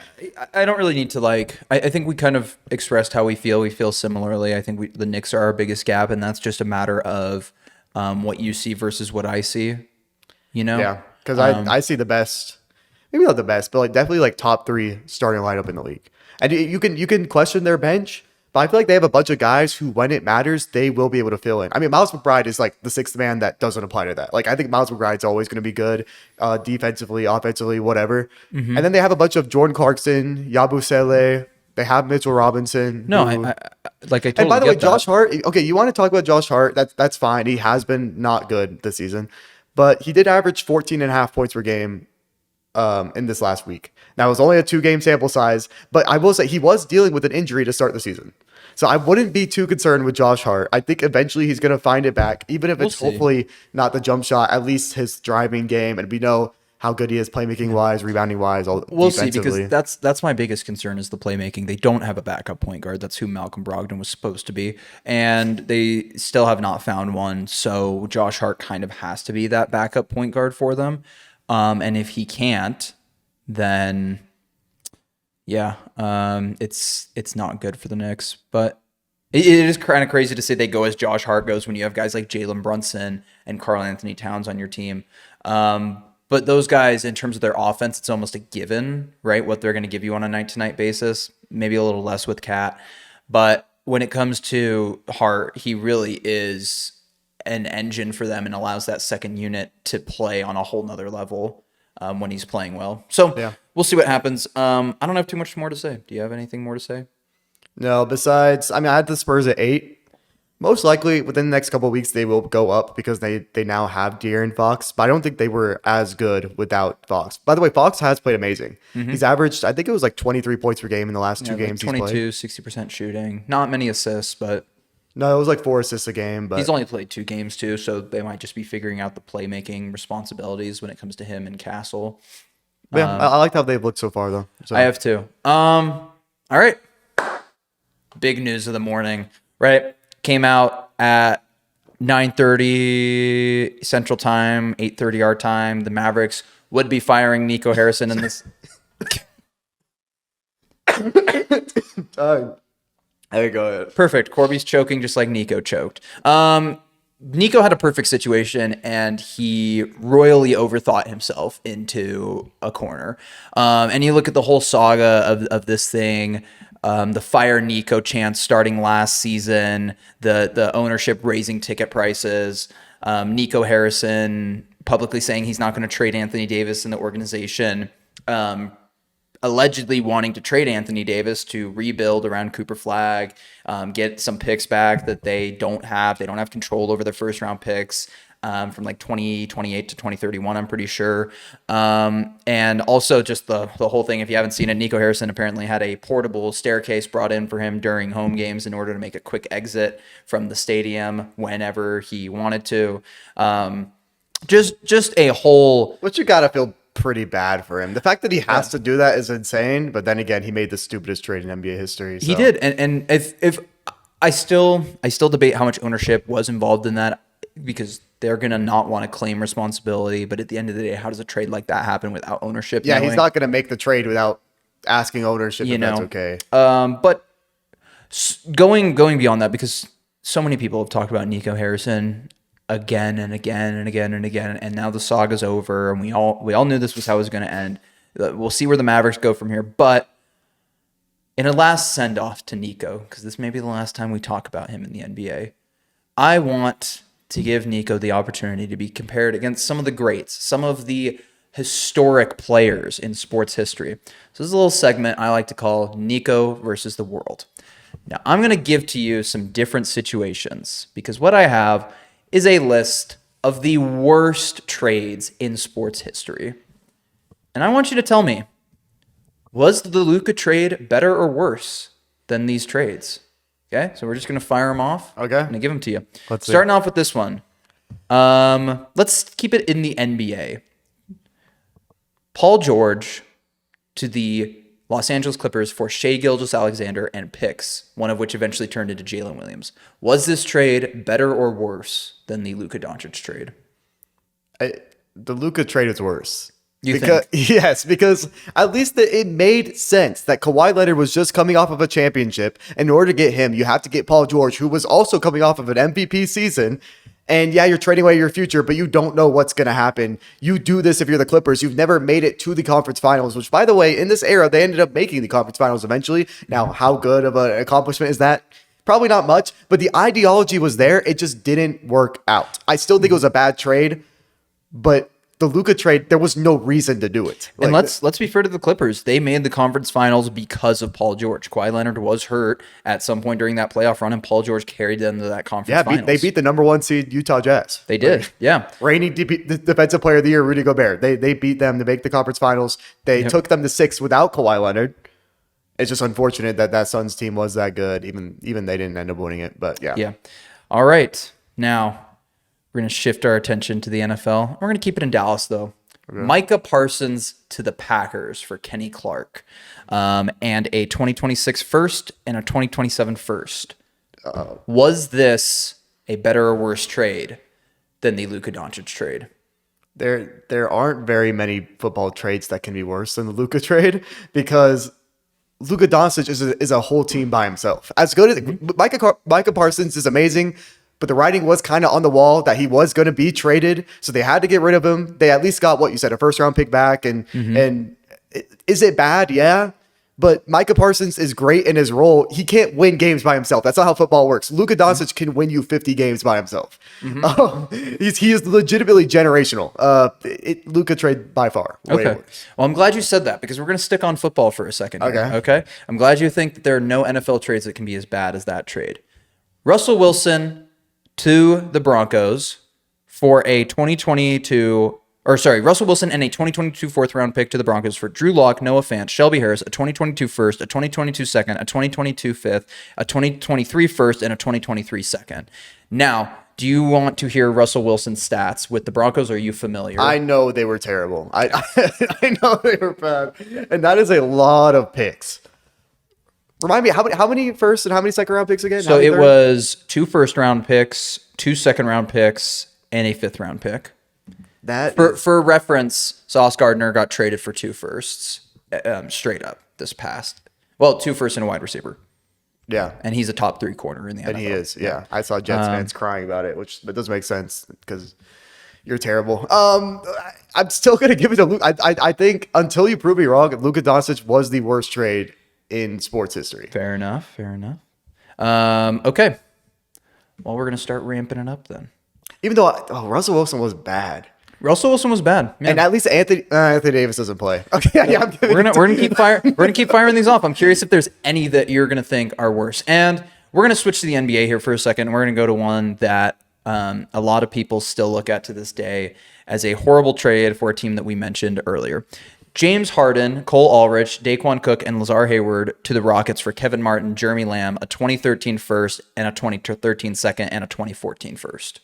I don't really need to I think we kind of expressed how we feel. We feel similarly. I think the Knicks are our biggest gap, and that's just a matter of what you see versus what I see. Yeah. Because I see the best, maybe not the best, but like definitely like top 3 starting lineup in the league. And you can question their bench, but I feel like they have a bunch of guys who, when it matters, they will be able to fill in. I mean, Miles McBride is like the 6th man that doesn't apply to that. Like I think Miles McBride's always going to be good defensively, offensively, whatever. Mm-hmm. And then they have a bunch of Jordan Clarkson, Yabusele. They have Mitchell Robinson. No, I totally. And by the way, Josh Hart. Okay, you want to talk about Josh Hart? That's fine. He has been not good this season. But he did average 14.5 points per game in this last week. Now, it was only a 2-game sample size, but I will say he was dealing with an injury to start the season. So I wouldn't be too concerned with Josh Hart. I think eventually he's going to find it back, even if it's hopefully not the jump shot, at least his driving game. And we know how good he is playmaking-wise, rebounding-wise, all We'll defensively. see, because that's my biggest concern is the playmaking. They don't have a backup point guard. That's who Malcolm Brogdon was supposed to be, and they still have not found one. So Josh Hart kind of has to be that backup point guard for them. And if he can't, then yeah, it's not good for the Knicks. But it is kind of crazy to say they go as Josh Hart goes when you have guys like Jalen Brunson and Karl Anthony Towns on your team. But those guys, in terms of their offense, it's almost a given, right? What they're going to give you on a night-to-night basis. Maybe a little less with Cat. But when it comes to Hart, he really is an engine for them and allows that second unit to play on a whole nother level when he's playing well. So we'll see what happens. I don't have too much more to say. Do you have anything more to say? No, besides, I had the Spurs at 8. Most likely within the next couple of weeks, they will go up because they now have De'Aaron Fox, but I don't think they were as good without Fox. By the way, Fox has played amazing. He's averaged, I think it was like 23 points per game in the last 2 games like 22, he's played. 60% shooting. Not many assists, but... No, it was like 4 assists a game. But he's only played 2 games too, so they might just be figuring out the playmaking responsibilities when it comes to him and Castle. Yeah, I like how they've looked so far, though. So. I have too. All right. Big news of the morning, right? Came out at 9:30 Central Time, 8:30 our time. The Mavericks would be firing Nico Harrison in this. There you go. Perfect. Corby's choking just like Nico choked. Nico had a perfect situation, and he royally overthought himself into a corner. And you look at the whole saga of this thing. The fire Nico chance starting last season, the ownership raising ticket prices, Nico Harrison publicly saying he's not going to trade Anthony Davis in the organization, allegedly wanting to trade Anthony Davis to rebuild around Cooper Flagg, get some picks back that they don't have. They don't have control over their first round picks. From like 2028 to 2031, I'm pretty sure. And also just the whole thing, if you haven't seen it, Nico Harrison apparently had a portable staircase brought in for him during home games in order to make a quick exit from the stadium whenever he wanted to. Just a whole... But you got to feel pretty bad for him. The fact that he has to do that is insane. But then again, he made the stupidest trade in NBA history. So. He did. And if I still debate how much ownership was involved in that, because they're going to not want to claim responsibility. But at the end of the day, how does a trade like that happen without ownership? Yeah, he's not going to make the trade without asking ownership if that's okay. But going beyond that, because so many people have talked about Nico Harrison again and again and again and again, and now the saga's over, and we all knew this was how it was going to end. We'll see where the Mavericks go from here. But in a last send-off to Nico, because this may be the last time we talk about him in the NBA, I want to give Nico the opportunity to be compared against some of the greats, some of the historic players in sports history. So this is a little segment I like to call Nico versus the world. Now, I'm going to give to you some different situations, because what I have is a list of the worst trades in sports history. And I want you to tell me, was the Luka trade better or worse than these trades? Okay, so we're just going to fire them off. Okay. I'm going to give them to you. Let's Starting off with this one. Let's keep it in the NBA. Paul George to the Los Angeles Clippers for Shai Gilgeous-Alexander and picks, one of which eventually turned into Jalen Williams. Was this trade better or worse than the Luka Doncic trade? The Luka trade is worse. You think? Yes, because at least it made sense that Kawhi Leonard was just coming off of a championship. In order to get him, you have to get Paul George, who was also coming off of an MVP season. And yeah, you're trading away your future, but you don't know what's going to happen. You do this if you're the Clippers. You've never made it to the conference finals, which, by the way, in this era, they ended up making the conference finals eventually. Now, how good of an accomplishment is that? Probably not much, but the ideology was there. It just didn't work out. I still think it was a bad trade, but the Luka trade, there was no reason to do it. And let's be fair to the Clippers. They made the conference finals because of Paul George. Kawhi Leonard was hurt at some point during that playoff run, and Paul George carried them to that conference finals. They beat the number 1 seed Utah Jazz. They did, yeah. Reigning defensive player of the year, Rudy Gobert. They beat them to make the conference finals. They took them to 6 without Kawhi Leonard. It's just unfortunate that Suns team was that good. Even they didn't end up winning it, but yeah. Yeah. All right. Now, we're going to shift our attention to the NFL. We're going to keep it in Dallas, though. Okay. Micah Parsons to the Packers for Kenny Clark, and a 2026 first and a 2027 first. Was this a better or worse trade than the Luka Doncic trade? There aren't very many football trades that can be worse than the Luka trade, because Luka Doncic is a whole team by himself. As good as Micah Parsons is amazing, but the writing was kind of on the wall that he was going to be traded, so they had to get rid of him. They at least got what you said, a first round pick back, and is it bad? Yeah. But Micah Parsons is great in his role. He can't win games by himself. That's not how football works. Luka Doncic can win you 50 games by himself. He is legitimately generational. Luka trade by far. Okay. Worse. Well, I'm glad you said that, because we're going to stick on football for a second here. Okay. I'm glad you think that there are no NFL trades that can be as bad as that trade. Russell Wilson to the Broncos for a 2022. Russell Wilson and a 2022 fourth round pick to the Broncos for Drew Lock, Noah Fant, Shelby Harris, a 2022 first, a 2022 second, a 2022 fifth, a 2023 first, and a 2023 second. Now, do you want to hear Russell Wilson's stats with the Broncos? Or are you familiar? I know they were terrible. I know they were bad. And that is a lot of picks. Remind me, how many first and how many second round picks again? So it was 2 first round picks, 2 second round picks, and a 5th round pick. For reference, Sauce Gardner got traded for 2 firsts straight up this past. Well, 2 firsts and a wide receiver. Yeah. And he's a top 3 corner in the NFL. And he is, yeah. I saw Jets fans crying about it, which that doesn't make sense because you're terrible. I'm still going to give it to Luka. I think until you prove me wrong, Luka Doncic was the worst trade in sports history. Fair enough. Okay. Well, we're going to start ramping it up then. Even though Russell Wilson was bad. Russell Wilson was bad, yeah. And at least Anthony Davis doesn't play. Okay, yeah, we're gonna keep firing these off. I'm curious if there's any that you're gonna think are worse. And we're gonna switch to the NBA here for a second. We're gonna go to one that a lot of people still look at to this day as a horrible trade for a team that we mentioned earlier. James Harden, Cole Ulrich, Daquan Cook, and Lazar Hayward to the Rockets for Kevin Martin, Jeremy Lamb, a 2013 first, and a 2013 second, and a 2014 first.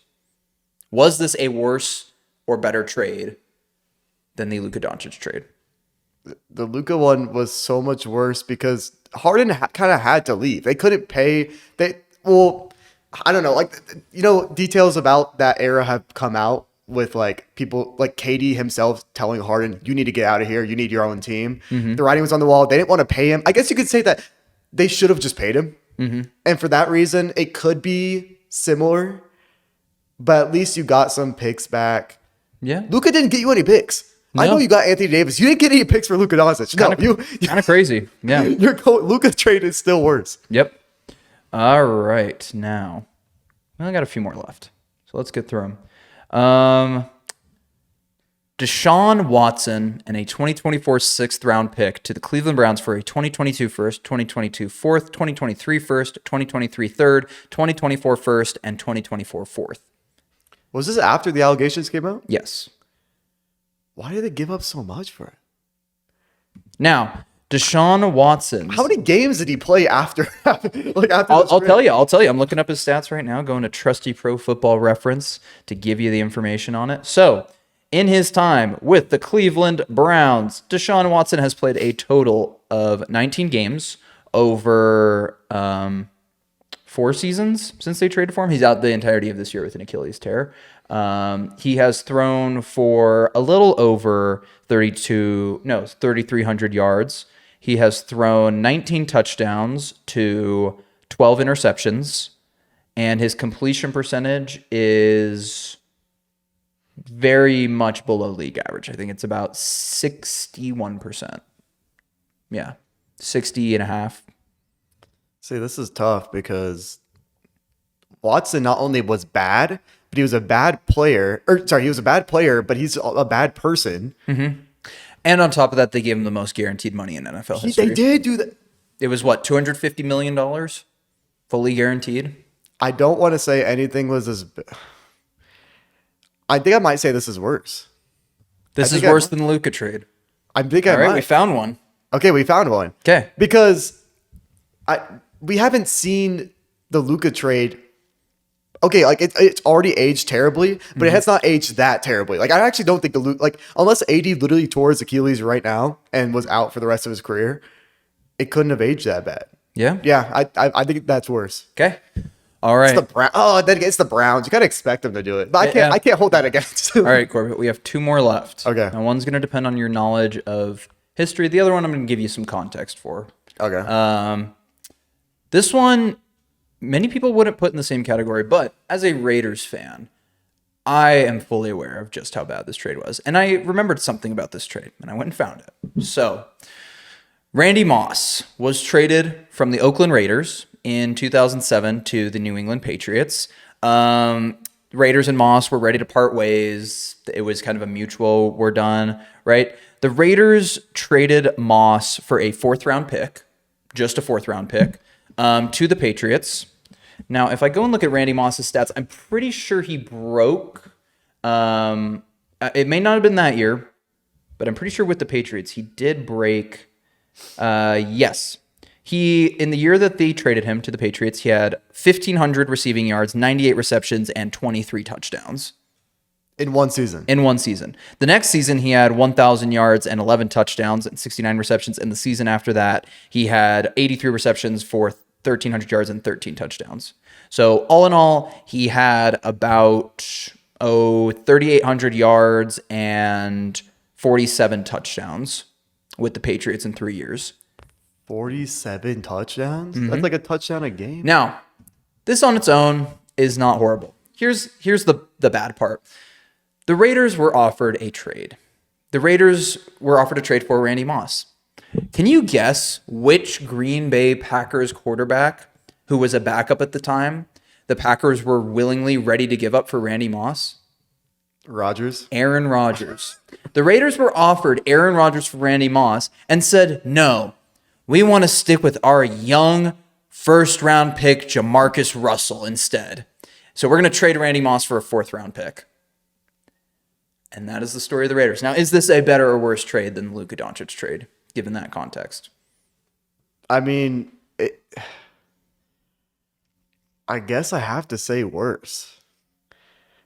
Was this a worse or better trade than the Luka Doncic trade? The Luka one was so much worse because Harden kind of had to leave. They couldn't pay. I don't know. Details about that era have come out with people like KD himself telling Harden, "You need to get out of here. You need your own team." Mm-hmm. The writing was on the wall. They didn't want to pay him. I guess you could say that they should have just paid him. Mm-hmm. And for that reason, it could be similar. But at least you got some picks back. Yeah. Luka didn't get you any picks. No. I know you got Anthony Davis. You didn't get any picks for Luka Doncic. Kind of crazy. Yeah. Your Luka trade is still worse. Yep. All right. Now, we only got a few more left. So let's get through them. Deshaun Watson and a 2024 6th round pick to the Cleveland Browns for a 2022 first, 2022 fourth, 2023 first, 2023 third, 2024 first, and 2024 fourth. Was this after the allegations came out? Yes. Why did they give up so much for it? Now, Deshaun Watson. How many games did he play after? I'll tell you. I'm looking up his stats right now, going to Trusty Pro Football Reference to give you the information on it. So, in his time with the Cleveland Browns, Deshaun Watson has played a total of 19 games over 4 seasons since they traded for him. He's out the entirety of this year with an Achilles tear. He has thrown for a little over 3,300 yards. He has thrown 19 touchdowns to 12 interceptions, and his completion percentage is very much below league average. I think it's about 61%. Yeah, 60.5%. See, this is tough because Watson not only was bad, but he was a bad player. Or sorry, he was a bad player, but he's a bad person. And on top of that, they gave him the most guaranteed money in NFL history. They did do that. It was what, $250 million fully guaranteed? I don't want to say anything was as. I think I might say this is worse. This is worse than the Luka trade. I think All I right, might. we found one. Okay, we found one. Okay. Because we haven't seen the Luka trade. Okay, like it's already aged terribly, but it has not aged that terribly. Like I actually don't think the Luka, like unless AD literally tore his Achilles right now and was out for the rest of his career, it couldn't have aged that bad. Yeah? Yeah, I think that's worse. Okay. All right. It's the Browns. You gotta expect them to do it, but I can't hold that against them. All right, Corbett, we have two more left. Okay. Now, one's going to depend on your knowledge of history. The other one I'm going to give you some context for. Okay. This one, many people wouldn't put in the same category, but as a Raiders fan, I am fully aware of just how bad this trade was. And I remembered something about this trade, and I went and found it. So, Randy Moss was traded from the Oakland Raiders in 2007 to the New England Patriots. Raiders and Moss were ready to part ways. It was kind of a mutual, we're done, right? The Raiders traded Moss for a fourth-round pick, just a fourth-round pick, to the Patriots. Now, if I go and look at Randy Moss's stats, I'm pretty sure he broke. It may not have been that year, but I'm pretty sure with the Patriots, he did break. Yes. In the year that they traded him to the Patriots, he had 1,500 receiving yards, 98 receptions, and 23 touchdowns. In one season. The next season, he had 1,000 yards and 11 touchdowns and 69 receptions. And the season after that, he had 83 receptions for 1,300 yards and 13 touchdowns. So all in all, he had about 3,800 yards and 47 touchdowns with the Patriots in 3 years. 47 touchdowns? That's like a touchdown a game. Now, this on its own is not horrible. Here's the bad part. The Raiders were offered a trade. The Raiders were offered a trade for Randy Moss. Can you guess which Green Bay Packers quarterback, who was a backup at the time, the Packers were willingly ready to give up for Randy Moss? Rodgers? Aaron Rodgers. The Raiders were offered Aaron Rodgers for Randy Moss and said, no, we want to stick with our young first-round pick, Jamarcus Russell, instead. So we're going to trade Randy Moss for a fourth-round pick. And that is the story of the Raiders. Now, is this a better or worse trade than the Luka Doncic trade, given that context? I mean, I guess I have to say worse.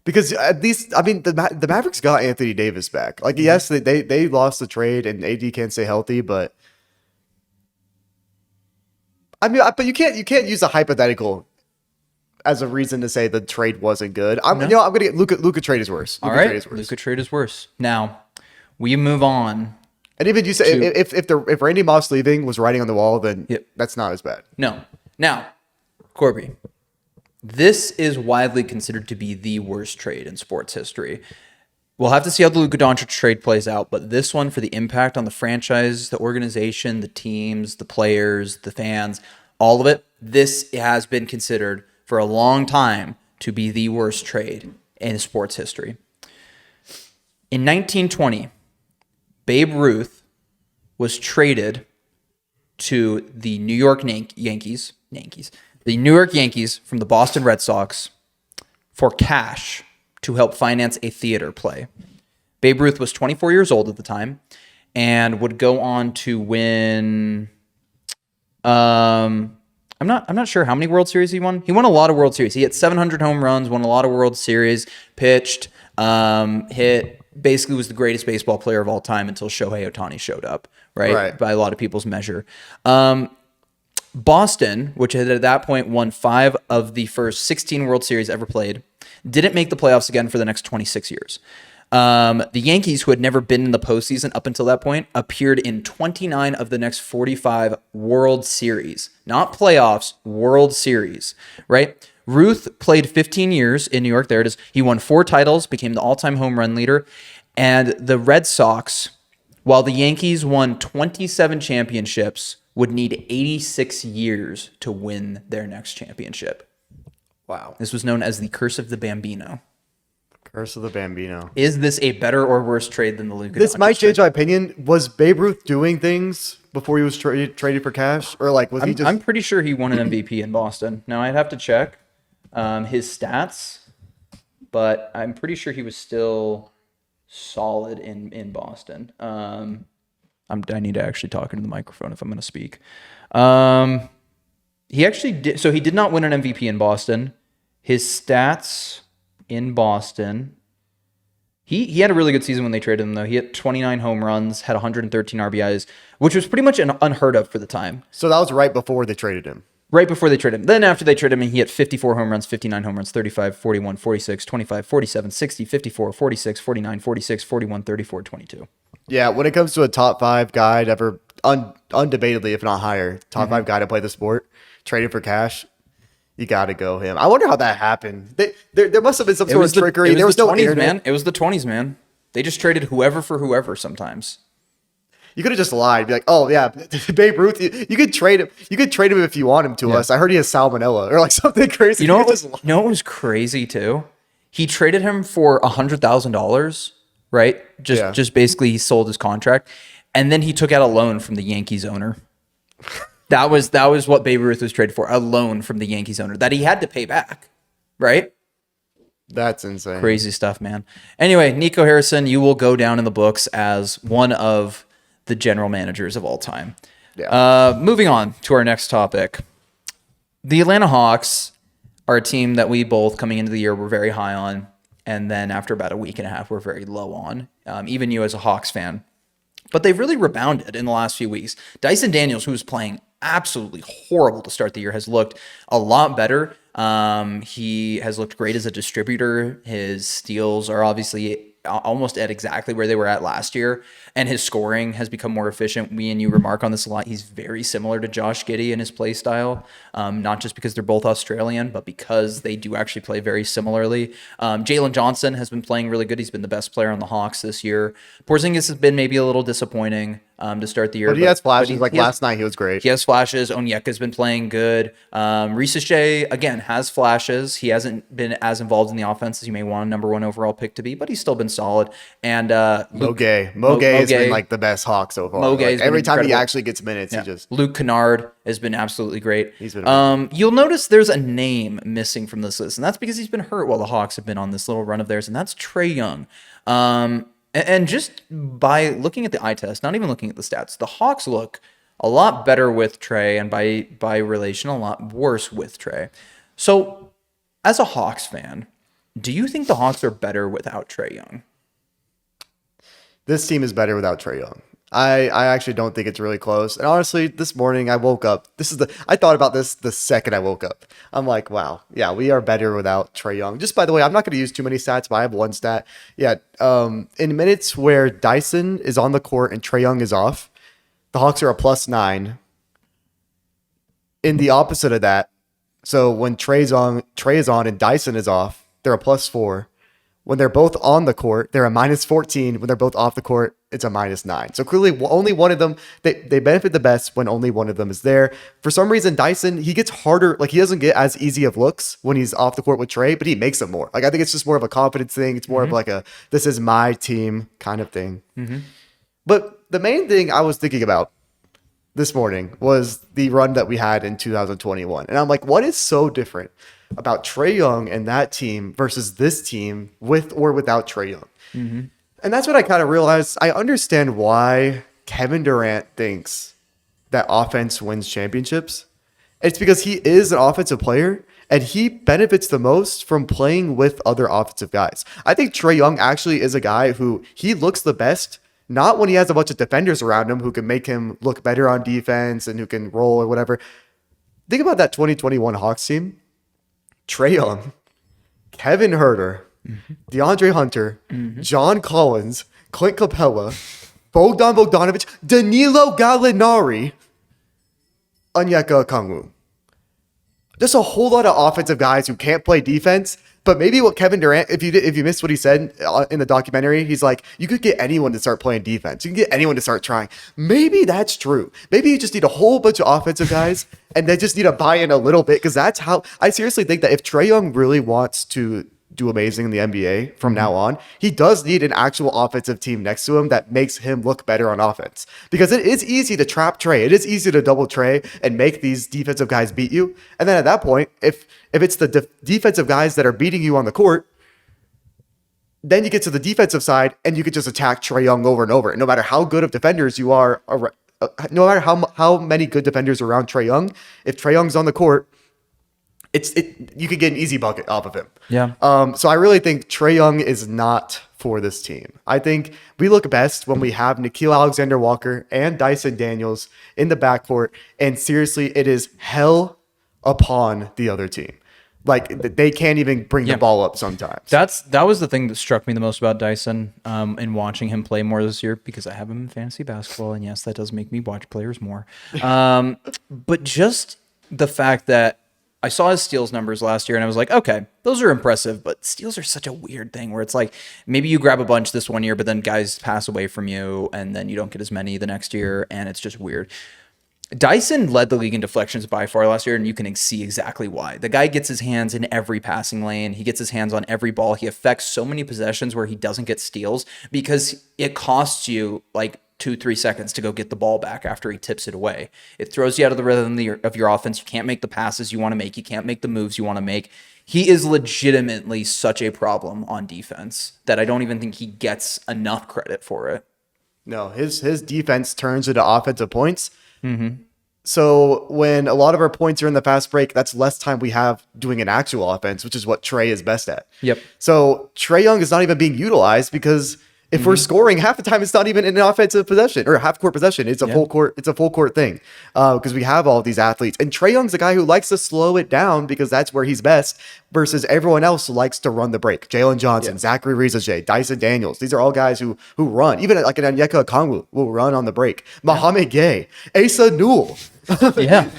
Because at least, I mean, the Mavericks got Anthony Davis back. Like, yes, they lost the trade and AD can't stay healthy, but I mean, but you can't use a hypothetical as a reason to say the trade wasn't good. I'm gonna get Luka trade is worse. All right, Luka trade is worse. Now we move on. And even you say if Randy Moss leaving was writing on the wall, then that's not as bad. No. Now, Corby, this is widely considered to be the worst trade in sports history. We'll have to see how the Luka Doncic trade plays out, but this one, for the impact on the franchise, the organization, the teams, the players, the fans, all of it, this has been considered for a long time to be the worst trade in sports history. In 1920, Babe Ruth was traded to the New York Yankees, the New York Yankees from the Boston Red Sox for cash to help finance a theater play. Babe Ruth was 24 years old at the time and would go on to win. I'm not sure how many World Series he won. He won a lot of World Series. He hit 700 home runs, won a lot of World Series, pitched, basically was the greatest baseball player of all time until Shohei Ohtani showed up, right? By a lot of people's measure. Boston, which had at that point won 5 of the first 16 World Series ever played, didn't make the playoffs again for the next 26 years. The Yankees, who had never been in the postseason up until that point, appeared in 29 of the next 45 World Series. Not playoffs, World Series, right? Ruth played 15 years in New York. There it is. He won 4 titles, became the all-time home run leader. And the Red Sox, while the Yankees won 27 championships, would need 86 years to win their next championship. Wow. This was known as the Curse of the Bambino. Curse of the Bambino. Is this a better or worse trade than the Luka? This Doncic might change trade? my opinion. Was Babe Ruth doing things before he was traded for cash? Or like, was he just... I'm pretty sure he won an MVP in Boston. Now, I'd have to check his stats, but I'm pretty sure he was still solid in Boston. I need to actually talk into the microphone if I'm going to speak. He actually did. So he did not win an MVP in Boston. His stats in Boston, he had a really good season when they traded him, though. He hit 29 home runs, had 113 RBIs, which was pretty much unheard of for the time. So that was right before they traded him. Right before they traded him. Then after they traded him, he hit 54 home runs, 59 home runs, 35, 41, 46, 25, 47, 60, 54, 46, 49, 46, 41, 34, 22. Yeah, when it comes to a top 5 guy to ever, undebatedly, if not higher, top 5 guy to play the sport, traded for cash, you got to go him. I wonder how that happened. There must have been some sort of trickery. There was no 20s, internet. man. It was the 20s, man. They just traded whoever for whoever sometimes. You could have just lied, be like, "Oh yeah, Babe Ruth. You could trade him. You could trade him if you want him to us. I heard he has salmonella or like something crazy." You know what was crazy too? He traded him for $100,000, right? Just basically he sold his contract, and then he took out a loan from the Yankees owner. That was what Babe Ruth was traded for, a loan from the Yankees owner that he had to pay back, right? That's insane. Crazy stuff, man. Anyway, Nico Harrison, you will go down in the books as one of the general managers of all time. Yeah. Moving on to our next topic. The Atlanta Hawks are a team that we both, coming into the year, were very high on. And then after about a week and a half, we're very low on. Even you as a Hawks fan. But they've really rebounded in the last few weeks. Dyson Daniels, who was playing absolutely horrible to start the year, has looked a lot better. He has looked great as a distributor. His steals are obviously almost at exactly where they were at last year, and his scoring has become more efficient. Me and you remark on this a lot. He's very similar to Josh Giddey in his play style, not just because they're both Australian, but because they do actually play very similarly. Jalen Johnson has been playing really good. He's been the best player on the Hawks this year. Porzingis has been maybe a little disappointing to start the year. But he has flashes. Last night, he was great. He has flashes. Onyeka's been playing good. Reese Shea, again, has flashes. He hasn't been as involved in the offense as you may want a number 1 overall pick to be, but he's still been solid. And Mo Gay has been like the best Hawk so far. Like, every time he actually gets minutes, he just... Luke Kennard has been absolutely great. He's been you'll notice there's a name missing from this list, and that's because he's been hurt while the Hawks have been on this little run of theirs, and that's Trae Young. And just by looking at the eye test, not even looking at the stats, the Hawks look a lot better with Trae, and by relation, a lot worse with Trae. So, as a Hawks fan, do you think the Hawks are better without Trae Young? This team is better without Trae Young. I actually don't think it's really close. And honestly, this morning I woke up. I thought about this the second I woke up. I'm like, wow, yeah, we are better without Trae Young. Just by the way, I'm not going to use too many stats, but I have one stat. Yeah, in minutes where Dyson is on the court and Trae Young is off, the Hawks are a +9. In the opposite of that, so when Trae is on and Dyson is off, they're a +4. When they're both on the court, they're a -14. When they're both off the court, it's a -9. So clearly only one of them, they benefit the best when only one of them is there. For some reason, Dyson, he gets harder. Like, he doesn't get as easy of looks when he's off the court with Trae, but he makes them more. Like, I think it's just more of a confidence thing. It's more of like a, this is my team kind of thing. But the main thing I was thinking about this morning was the run that we had in 2021. And I'm like, what is so different about Trae Young and that team versus this team with or without Trae Young? And that's what I kind of realized. I understand why Kevin Durant thinks that offense wins championships. It's because he is an offensive player and he benefits the most from playing with other offensive guys. I think Trae Young actually is a guy who he looks the best, not when he has a bunch of defenders around him who can make him look better on defense and who can roll or whatever. Think about that 2021 Hawks team. Trae Young, Kevin Huerter, DeAndre Hunter, John Collins, Clint Capella, Bogdan Bogdanovic, Danilo Gallinari, Onyeka Okongwu. Just a whole lot of offensive guys who can't play defense. But maybe what Kevin Durant, if you missed what he said in the documentary, he's like, you could get anyone to start playing defense. You can get anyone to start trying. Maybe that's true. Maybe you just need a whole bunch of offensive guys and they just need to buy in a little bit, because that's how I seriously think that if Trae Young really wants to do amazing in the NBA from now on, he does need an actual offensive team next to him that makes him look better on offense. Because it is easy to trap Trae. It is easy to double Trae and make these defensive guys beat you. And then at that point, if it's the defensive guys that are beating you on the court, then you get to the defensive side and you could just attack Trae Young over and over. And no matter how good of defenders you are, no matter how many good defenders are around Trae Young, if Trae Young's on the court, you could get an easy bucket off of him. Yeah. So I really think Trae Young is not for this team. I think we look best when we have Nickeil Alexander-Walker and Dyson Daniels in the backcourt. And seriously, it is hell upon the other team. Like, they can't even bring the ball up sometimes. That was the thing that struck me the most about Dyson in watching him play more this year, because I have him in fantasy basketball, and yes, that does make me watch players more. But just the fact that I saw his steals numbers last year, and I was like, okay, those are impressive, but steals are such a weird thing where it's like maybe you grab a bunch this one year, but then guys pass away from you, and then you don't get as many the next year, and it's just weird. Dyson led the league in deflections by far last year, and you can see exactly why. The guy gets his hands in every passing lane. He gets his hands on every ball. He affects so many possessions where he doesn't get steals because it costs you like 2-3 seconds to go get the ball back after he tips it away. It throws you out of the rhythm of your offense. You can't make the passes you want to make. You can't make the moves you want to make. He is legitimately such a problem on defense that I don't even think he gets enough credit for it. No, his defense turns into offensive points. Mm-hmm. So when a lot of our points are in the fast break, that's less time we have doing an actual offense, which is what Trae is best at. Yep. So Trae Young is not even being utilized because if we're scoring half the time, it's not even an offensive possession or half court possession. It's a full court. It's a full court thing because we have all these athletes. And Trae Young's a guy who likes to slow it down because that's where he's best. Versus everyone else who likes to run the break. Jalen Johnson, Zachary Rizajay, Dyson Daniels. These are all guys who run. Even like an Onyeka Okongwu will run on the break. Mohamed Gay, Asa Newell. Yeah.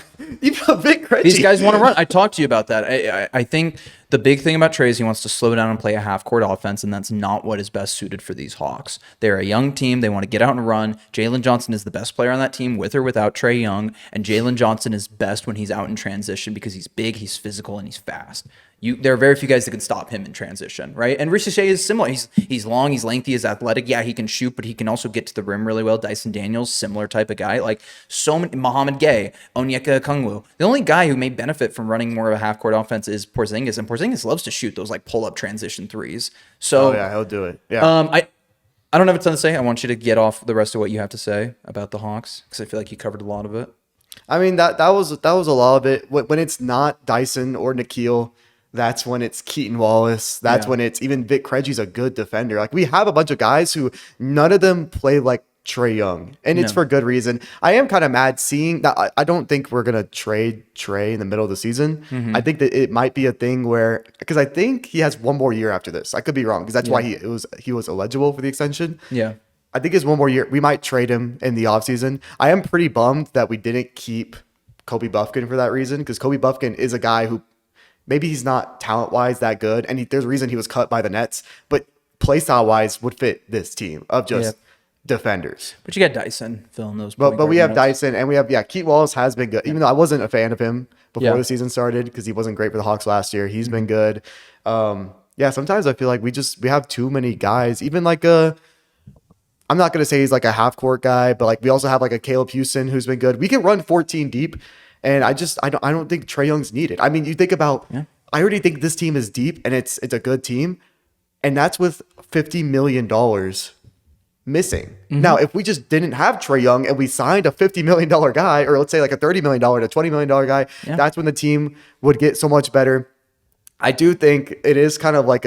Even Vic Krejci. These guys want to run. I talked to you about that. I think the big thing about Trae is he wants to slow down and play a half-court offense, and that's not what is best suited for these Hawks. They're a young team. They want to get out and run. Jalen Johnson is the best player on that team with or without Trae Young, and Jalen Johnson is best when he's out in transition because he's big, he's physical, and he's fast. There are very few guys that can stop him in transition, right? And Ricochet is similar. He's long, he's lengthy, he's athletic. Yeah, he can shoot, but he can also get to the rim really well. Dyson Daniels, similar type of guy. Like so many, Mohamed Gay, Onyeka Okongwu. The only guy who may benefit from running more of a half-court offense is Porzingis, and Porzingis loves to shoot those like pull-up transition threes. So he'll do it. Yeah. I don't have a ton to say. I want you to get off the rest of what you have to say about the Hawks because I feel like you covered a lot of it. I mean that was a lot of it. When it's not Dyson or Nickeil, that's when it's Keaton Wallace. That's when it's even Vic Krejci's a good defender. Like we have a bunch of guys who none of them play like Trae Young, and it's for good reason. I am kind of mad seeing that. I don't think we're gonna trade Trae in the middle of the season. I think that it might be a thing where because I think he has one more year after this. I could be wrong because that's why he was eligible for the extension. Yeah. I think it's one more year. We might trade him in the offseason. I am pretty bummed that we didn't keep Kobe Buffkin for that reason because Kobe Buffkin is a guy who maybe he's not talent-wise that good, and there's a reason he was cut by the Nets, but play-style-wise would fit this team of just defenders. But you got Dyson filling those. But we have Dyson, and we have, Keith Wallace has been good. Even though I wasn't a fan of him before the season started because he wasn't great for the Hawks last year. He's been good. Sometimes I feel like we have too many guys. Even like I'm not going to say he's like a half-court guy, but like we also have like a Caleb Houston who's been good. We can run 14 deep. And I don't think Trae Young's needed. I mean, you think about, I already think this team is deep and it's a good team. And that's with $50 million missing. Mm-hmm. Now, if we just didn't have Trae Young and we signed a $50 million guy, or let's say like a $30 million to $20 million guy, that's when the team would get so much better. I do think it is kind of like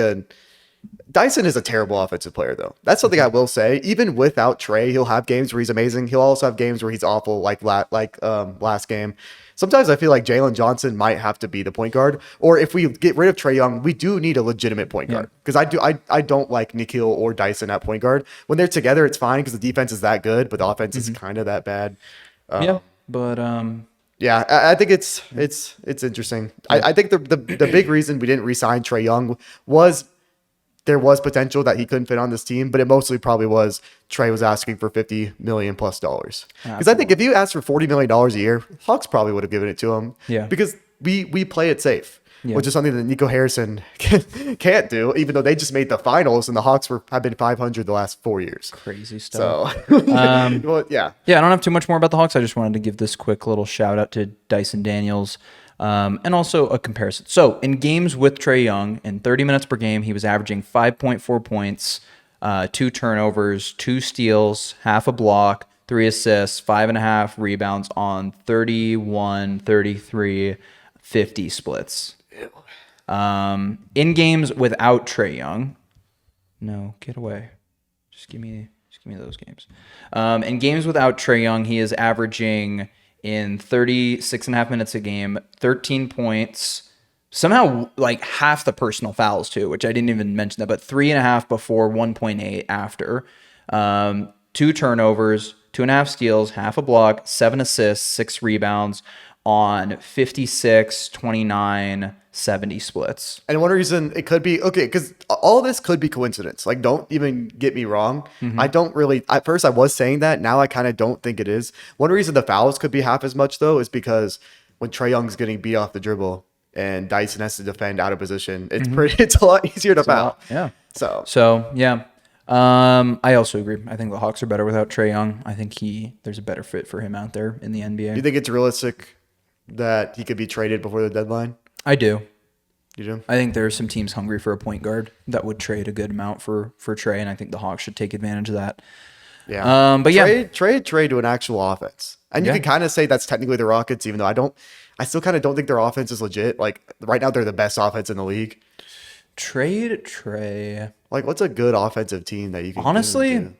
Dyson is a terrible offensive player, though. That's something I will say. Even without Trae, he'll have games where he's amazing. He'll also have games where he's awful, like last game. Sometimes I feel like Jalen Johnson might have to be the point guard, or if we get rid of Trae Young, we do need a legitimate point guard because I don't like Nickeil or Dyson at point guard. When they're together, it's fine because the defense is that good, but the offense is kind of that bad. I think it's interesting. I think the big reason we didn't re-sign Trae Young was there was potential that he couldn't fit on this team, but it mostly probably was Trae was asking for $50 million plus. Because I think if you asked for $40 million a year, Hawks probably would have given it to him. Yeah. Because we play it safe. which is something that Nico Harrison can't do, even though they just made the finals and the Hawks have been 500 the last 4 years. Crazy stuff. So, well, yeah. Yeah, I don't have too much more about the Hawks. I just wanted to give this quick little shout out to Dyson Daniels and also a comparison. So in games with Trae Young, in 30 minutes per game, he was averaging 5.4 points, 2 turnovers, 2 steals, half a block, 3 assists, 5.5 rebounds on 31, 33, 50 splits. In games without Trae Young, no, get away. Just give me those games. In games without Trae Young, he is averaging in 36.5 minutes a game, 13 points, somehow like half the personal fouls too, which I didn't even mention that, but 3.5 before, 1.8 after, 2 turnovers, 2.5 steals, half a block, 7 assists, 6 rebounds on 56, 29, 70 splits. And one reason it could be, okay, because all this could be coincidence. Like, don't even get me wrong. I don't really, at first I was saying that. Now I kind of don't think it is. One reason the fouls could be half as much, though, is because when Trae Young's getting beat off the dribble and Dyson has to defend out of position, it's a lot easier to foul. Yeah. So yeah. I also agree. I think the Hawks are better without Trae Young. I think there's a better fit for him out there in the NBA. You think it's realistic that he could be traded before the deadline? I do. You do? I think there are some teams hungry for a point guard that would trade a good amount for Trae, and I think the Hawks should take advantage of that. Yeah. But trade to an actual offense. And you can kind of say that's technically the Rockets, even though I still kind of don't think their offense is legit. Like right now, they're the best offense in the league. Trade Trae. Like, what's a good offensive team that you can honestly?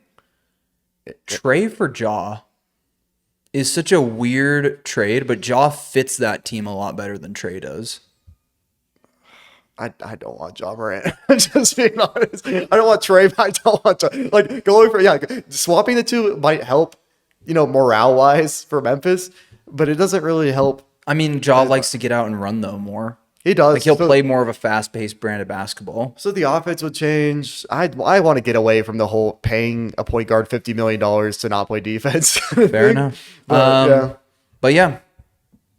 Trae for Ja is such a weird trade, but Ja fits that team a lot better than Trae does. I don't want Ja Morant. Just being honest. I don't want Trae, but I don't want Ja. Like, going for, swapping the two might help, morale-wise for Memphis, but it doesn't really help. I mean, Ja likes to get out and run, though, more. He does. Like, he'll play more of a fast-paced brand of basketball. So the offense would change. I want to get away from the whole paying a point guard $50 million to not play defense. Fair enough. But yeah,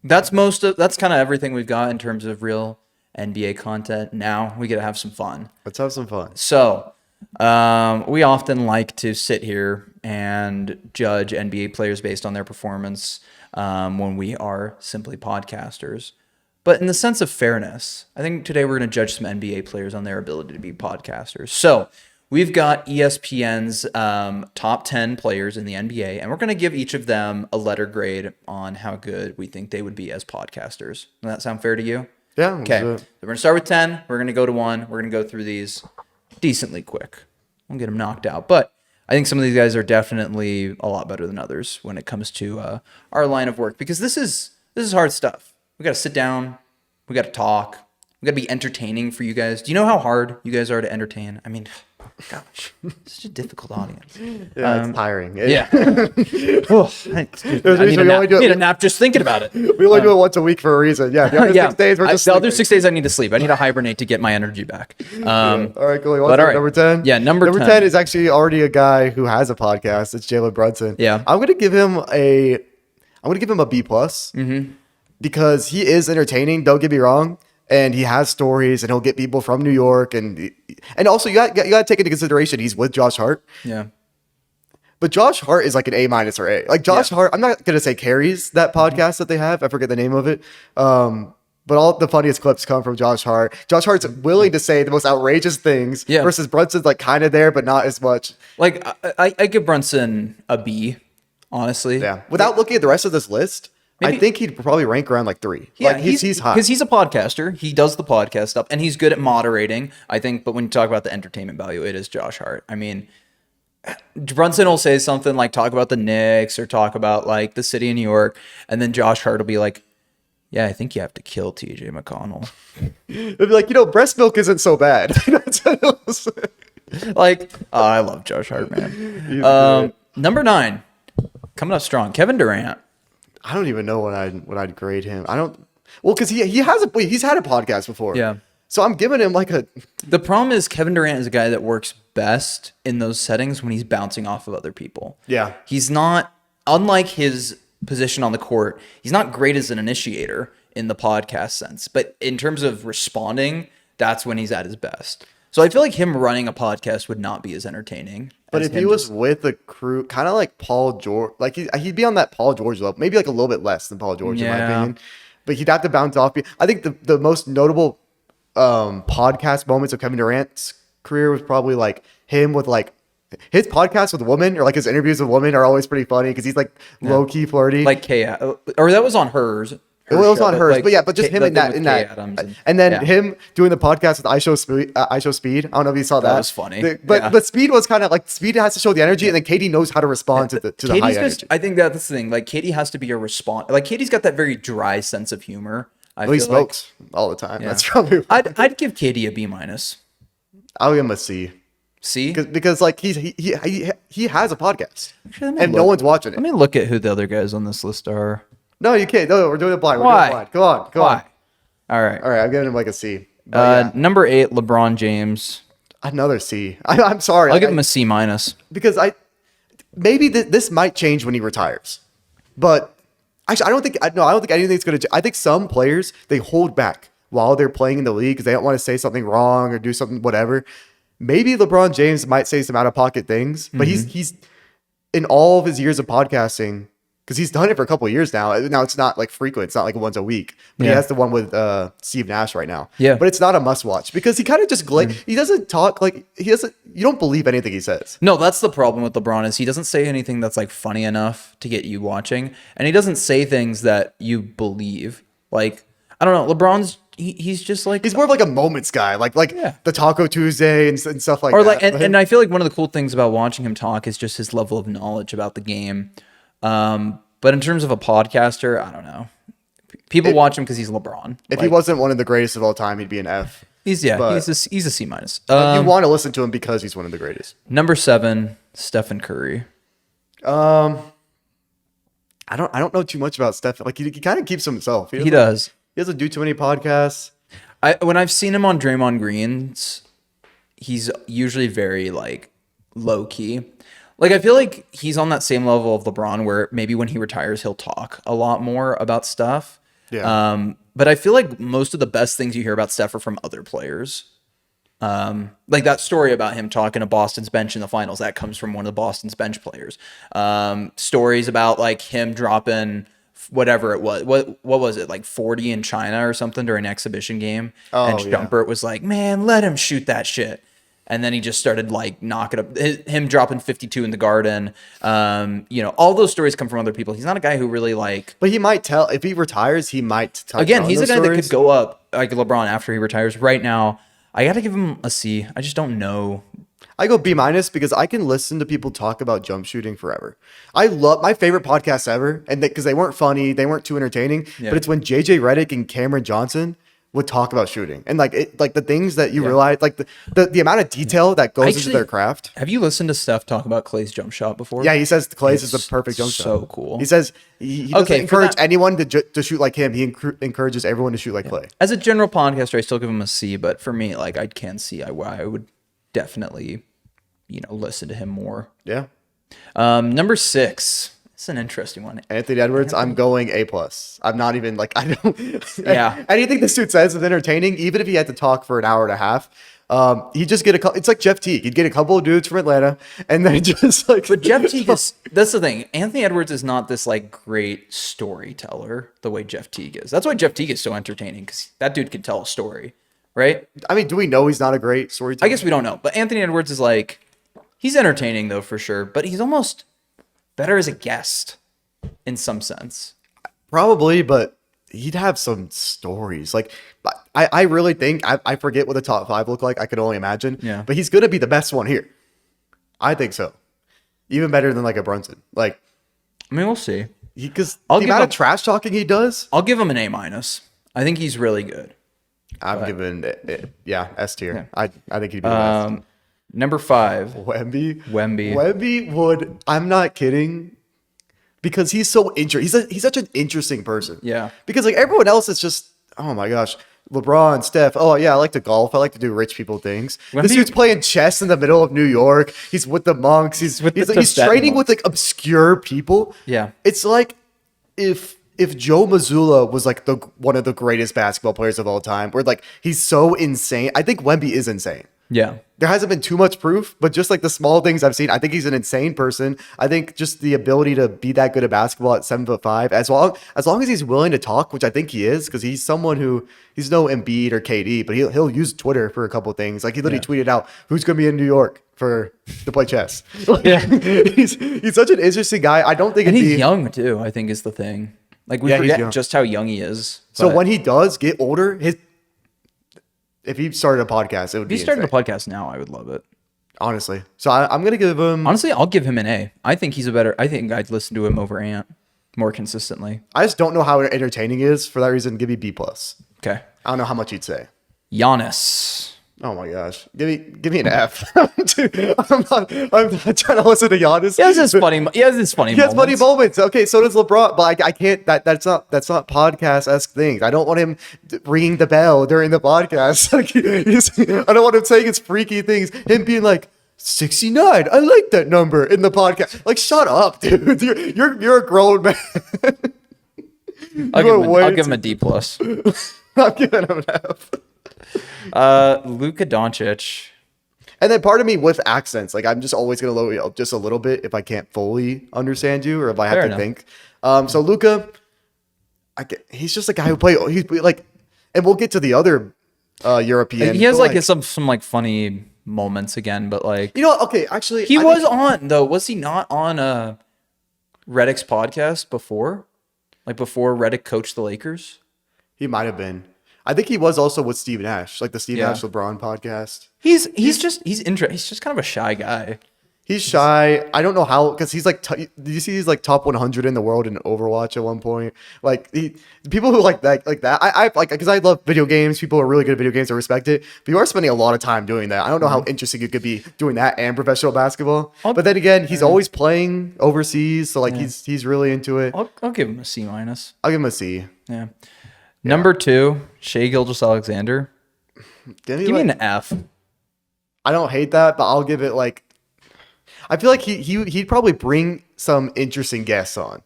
that's kind of everything we've got in terms of real NBA content. Now we get to have some fun. Let's have some fun. So we often like to sit here and judge NBA players based on their performance when we are simply podcasters. But in the sense of fairness, I think today we're going to judge some NBA players on their ability to be podcasters. So we've got ESPN's top 10 players in the NBA, and we're going to give each of them a letter grade on how good we think they would be as podcasters. Does that sound fair to you? Yeah. Okay. So we're going to start with 10. We're going to go to 1. We're going to go through these decently quick. We'll get them knocked out. But I think some of these guys are definitely a lot better than others when it comes to our line of work, because this is hard stuff. We got to sit down. We got to talk. We got to be entertaining for you guys. Do you know how hard you guys are to entertain? I mean, gosh, it's such a difficult audience. Yeah, it's tiring. Yeah. I need a nap just thinking about it. We only do it once a week for a reason. Yeah. The other 6 days, we're just the other 6 days I need to sleep. I need to hibernate to get my energy back. All right, cool. Number 10? Yeah, number 10 is actually already a guy who has a podcast. It's Jalen Brunson. Yeah. I'm going to give him a B+. Mm-hmm. Because he is entertaining, don't get me wrong, and he has stories, and he'll get people from New York, and also you got to take into consideration he's with Josh Hart. Yeah. But Josh Hart is like an A- or A. Like Josh Hart, I'm not gonna say carries that podcast that they have. I forget the name of it. But all the funniest clips come from Josh Hart. Josh Hart's willing to say the most outrageous things versus Brunson's like kind of there, but not as much. Like I give Brunson a B, honestly. Yeah. Without looking at the rest of this list. Maybe, I think he'd probably rank around like 3. Yeah, like he's hot. Because he's a podcaster. He does the podcast stuff, and he's good at moderating, I think. But when you talk about the entertainment value, it is Josh Hart. I mean, Brunson will say something like talk about the Knicks or talk about like the city of New York, and then Josh Hart will be like, yeah, I think you have to kill TJ McConnell. It'd be like, breast milk isn't so bad. Like, I love Josh Hart, man. Number 9, coming up strong, Kevin Durant. I don't even know what I'd grade him. I don't. Well, because he's had a podcast before. Yeah. So I'm giving him like a. The problem is Kevin Durant is a guy that works best in those settings when he's bouncing off of other people. Yeah. He's not, unlike his position on the court, he's not great as an initiator. in the podcast sense. But in terms of responding, that's when he's at his best. So I feel like him running a podcast would not be as entertaining. But as if he him was just- with a crew, kind of like Paul George, like he'd be on that Paul George level, maybe like a little bit less than Paul George in my Yeah. opinion. But he'd have to bounce off. I think the most notable podcast moments of Kevin Durant's career was probably like him with like his podcasts with women, or like his interviews with women are always pretty funny because he's like low key flirty. like or that was on hers. It was show, on hers, like, but yeah, but just him the in thing that, with Kay Adams and then yeah. him doing the podcast with I Show Speed. I don't know if you saw that. That was funny. But Speed was kind of like Speed has to show the energy, and then Katie knows how to respond to the Katie's high just, energy. I think that's the thing. Like Katie has to be a response. Like Katie's got that very dry sense of humor. Well, he smokes all the time. Yeah. That's probably. I'd give Katie a B-. I'll give him a C. C? Because like he has a podcast, Actually, let me and no look. one's watching Let it. me look at who the other guys on this list are. No, you can't. No, we're doing it blind. We're Why? doing it blind. Go on. Why? All right. All right, I'm giving him like a C. But yeah, Number 8, LeBron James. another C. I'm sorry. I'll give him a C-. Because maybe this might change when he retires, but actually I don't think anything's gonna. I think some players, they hold back while they're playing in the league because they don't want to say something wrong or do something whatever. Maybe LeBron James might say some out of pocket things, but he's in all of his years of podcasting, because he's done it for a couple of years now. Now it's not like frequent. It's not like once a week. But he Yeah. has the one with Steve Nash right now. Yeah. But it's not a must watch because he kind of just he doesn't talk like he doesn't. You don't believe anything he says. No, that's the problem with LeBron is he doesn't say anything that's like funny enough to get you watching, and he doesn't say things that you believe. Like, I don't know, LeBron's he's just like He's more of like a moments guy, like Yeah. the Taco Tuesday and stuff like or that. like and I feel like one of the cool things about watching him talk is just his level of knowledge about the game. But in terms of a podcaster, I don't know. People watch him because he's LeBron. If he wasn't one of the greatest of all time, he'd be an F. He's but- he's a C-. You want to listen to him because he's one of the greatest. Number 7, Stephen Curry. I don't know too much about Steph. Like he kind of keeps to himself. He does. He doesn't do too many podcasts. When I've seen him on Draymond Green's, he's usually very like low key. Like I feel like he's on that same level of LeBron where maybe when he retires he'll talk a lot more about stuff. Yeah. But I feel like most of the best things you hear about Steph are from other players. Like that story about him talking to Boston's bench in the finals, that comes from one of the Boston's bench players. Stories about like him dropping whatever it was. What was it, like 40 in China or something during an exhibition game? And yeah. Shumpert was like, man, let him shoot that shit. And then he just started like knocking up him dropping 52 in the Garden. All those stories come from other people. He's not a guy who really like. But he might tell if he retires. He might touch Again, on he's a those guy that stories. could go up like LeBron after he retires. Right now, I got to give him a C. I just don't know. I go B- because I can listen to people talk about jump shooting forever. I love my favorite podcasts ever, and because they weren't funny, they weren't too entertaining. Yeah. But it's when JJ Redick and Cameron Johnson would talk about shooting and like the things that you realize, like the amount of detail that goes into their craft. Have you listened to Steph talk about Clay's jump shot before? Yeah, he says Clay's is It's the perfect jump shot. so cool. He says he doesn't Okay, for encourage that- anyone to shoot like him. He encourages everyone to shoot like Clay. As a general podcaster, I still give him a C. But for me, like I can see why I would definitely, listen to him more. Yeah. Number 6. It's an interesting one. Anthony Edwards, I'm going A+. I'm not even like I don't. Yeah. Anything this dude says is entertaining, even if he had to talk for an hour and a half. He just get it's like Jeff Teague. He'd get a couple of dudes from Atlanta, and then just like. But Jeff Teague is, that's the thing. Anthony Edwards is not this like great storyteller the way Jeff Teague is. That's why Jeff Teague is so entertaining, because that dude can tell a story, right? I mean, do we know he's not a great storyteller? I guess we don't know. But Anthony Edwards is like, he's entertaining though for sure, but he's almost better as a guest in some sense. Probably, but he'd have some stories. Like, I really think I forget what the top 5 look like. I could only imagine. Yeah. But he's gonna be the best one here. I think so. Even better than like a Brunson. Like, I mean, we'll see. because the I'll give amount him- of trash talking he does. I'll give him an A-. I think he's really good. I'm giving it, S tier. I think he'd be the best. Number 5, Wemby. Wemby. Wemby would. I'm not kidding. Because he's so interesting. He's such an interesting person. Yeah. Because like everyone else is just, oh my gosh, LeBron, Steph. Oh yeah, I like to golf. I like to do rich people things. This Wemby- dude's playing chess in the middle of New York. He's with the monks. He's with the he's Tibetan training with monks. like obscure people. Yeah. It's like if if Joe Mazzulla was like one of the greatest basketball players of all time, where like he's so insane. I think Wemby is insane. Yeah. There hasn't been too much proof, but just like the small things I've seen, I think he's an insane person. I think just the ability to be that good at basketball at 7'5", as long as he's willing to talk, which I think he is, because he's someone who he's no Embiid or KD, but he'll use Twitter for a couple of things. Like he literally tweeted out who's going to be in New York to play chess. Yeah. he's such an interesting guy. I don't think he's young too, I think is the thing. Like we forget just how young he is. So when he does get older, if he started a podcast, it would be If he started insane. a podcast now, I would love it. Honestly. So I'm going to give him... Honestly, I'll give him an A. I think I think I'd listen to him over Ant more consistently. I just don't know how entertaining he is. For that reason, give me B+. Okay. I don't know how much you'd say. Giannis. Oh my gosh. Give me an F. Dude, I'm not trying to listen to Giannis. He has this funny He has funny moments. Okay, so does LeBron, but I can't. That's not podcast-esque things. I don't want him ringing the bell during the podcast. Like, I don't want him saying his freaky things. Him being like 69. I like that number in the podcast. Like, shut up, dude. You're a grown man. I'll give him a D+. I'm giving him an F. Luka Doncic. And then part of me with accents, like I'm just always gonna lower you just a little bit if I can't fully understand you or if I have Fair to enough. think. So Luka, he's just a guy who he's like, and we'll get to the other European. He has like some like funny moments again, but like okay, actually he was on though. Was he not on Redick's podcast before? Like before Redick coached the Lakers? He might have been. I think he was also with Steve Nash, like the Steve Nash LeBron podcast. He's just kind of a shy guy. He's shy. I don't know how, because he's like, did you see he's like top 100 in the world in Overwatch at one point? Like people who like that, I like, because I love video games. People are really good at video games. I respect it. But you are spending a lot of time doing that. I don't know how interesting you could be doing that and professional basketball. But then again, he's always playing overseas. So like he's really into it. I'll give him a C-. I'll give him a C. Yeah. Number 2, Shai Gilgeous-Alexander. Give me an F. I don't hate that, but I'll give it like, I feel like he'd probably bring some interesting guests on.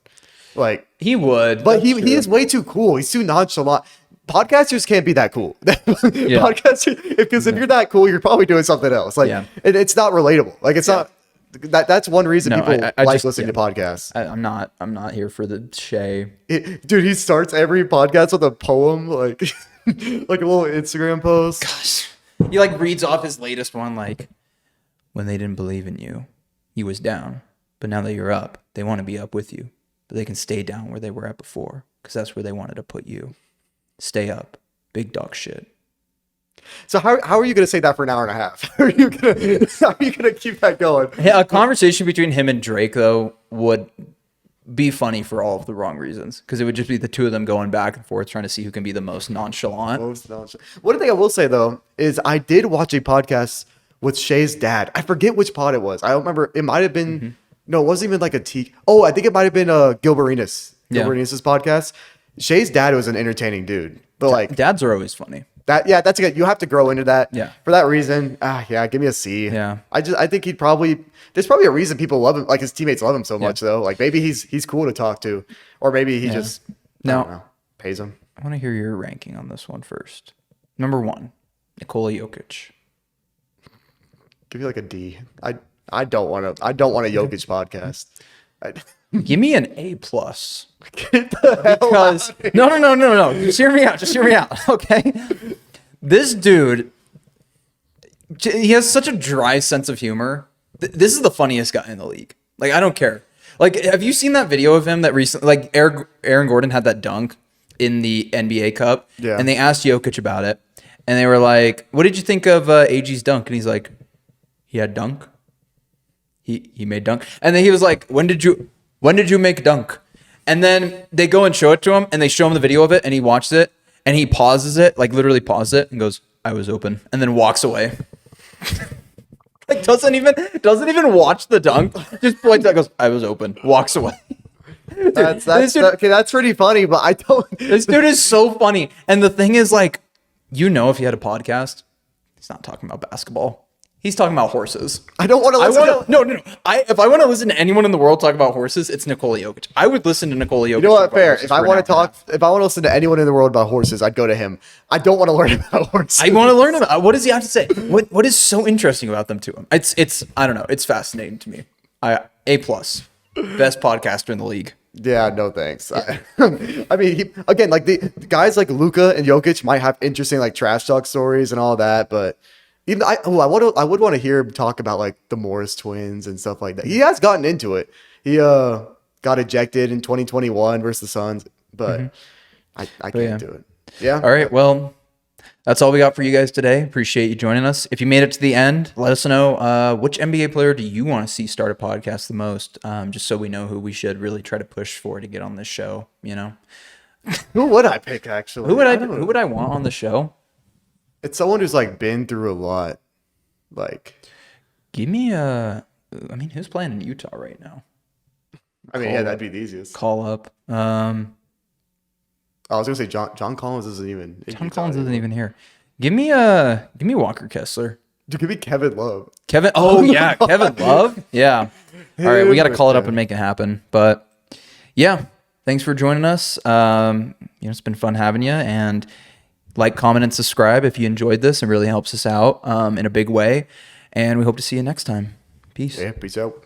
Like he would. But he is way too cool. He's too nonchalant. Podcasters can't be that cool. Podcasters, because if you're that cool, you're probably doing something else. Like it's not relatable. Like it's not that's one reason people like listening to podcasts. I'm not here for the Shai. Dude, he starts every podcast with a poem, like like a little Instagram post. Gosh. He like reads off his latest one, like, when they didn't believe in you, he was down. But now that you're up, they want to be up with you. But they can stay down where they were at before, because that's where they wanted to put you. Stay up. Big dog shit. So how are you going to say that for an hour and a half? How are you going to keep that going? A conversation between him and Drake, though, would be funny for all of the wrong reasons, because it would just be the two of them going back and forth trying to see who can be the most nonchalant. One thing I will say, though, is I did watch a podcast with Shai's dad. I forget which pod it was. I don't remember. It might have been... No, it wasn't even like a T. Oh, I think it might have been Gilbert Arenas. Gilbert Arenas' podcast. Shai's dad was an entertaining dude. But like... Dads are always funny. That's good. You have to grow into that. Yeah. For that reason, give me a C. Yeah. I think there's probably a reason people love him, like his teammates love him so much though. Like maybe he's cool to talk to, or maybe he just I don't know, pays him. I want to hear your ranking on this one first. Number 1, Nikola Jokic. Give me like a D. I don't want a Jokic podcast. Give me an A+. Get the hell Because no. Just hear me out. Okay. This dude, he has such a dry sense of humor. This is the funniest guy in the league. Like, I don't care. Like, have you seen that video of him that recently, like Aaron Gordon had that dunk in the NBA Cup? Yeah. And they asked Jokic about it. And they were like, what did you think of AG's dunk? And he's like, he had dunk. He made dunk. And then he was like, when did you make dunk? And then they go and show it to him, and they show him the video of it, and he watches it, and he pauses it, like literally pauses it, and goes, I was open, and then walks away. Like doesn't even watch the dunk, just points out, goes, I was open, walks away. Dude, that's pretty funny, but I don't. This dude is so funny, and the thing is, like, if he had a podcast, he's not talking about basketball. He's talking about horses. I don't want to listen to... No. If I want to listen to anyone in the world talk about horses, it's Nikola Jokic. I would listen to Nikola Jokic. You know what? Fair. If I want to listen to anyone in the world about horses, I'd go to him. I don't want to learn about horses. I want to learn about. What does he have to say? What is so interesting about them to him? It's I don't know. It's fascinating to me. A+, best podcaster in the league. Yeah, no thanks. I mean, again, like the guys like Luka and Jokic might have interesting like trash talk stories and all that, but even I would want to hear him talk about like the Morris twins and stuff like that. He has gotten into it. He got ejected in 2021 versus the Suns, but I can't do it. Yeah. All right. Well, that's all we got for you guys today. Appreciate you joining us. If you made it to the end, let us know which NBA player do you want to see start a podcast the most, just so we know who we should really try to push for to get on this show. You know, who would I pick actually? Who would I want on the show? It's someone who's like been through a lot. Like, give me I mean, who's playing in Utah right now? I mean, that'd be the easiest. Call up. I was gonna say John Collins isn't even. John Collins isn't even here. Give me Walker Kessler. Dude, give me Kevin Love. Oh yeah, Kevin Love. Yeah. All right, we got to call it up and make it happen. But yeah, thanks for joining us. It's been fun having you. And like, comment, and subscribe if you enjoyed this. It really helps us out in a big way. And we hope to see you next time. Peace. Yeah, peace out.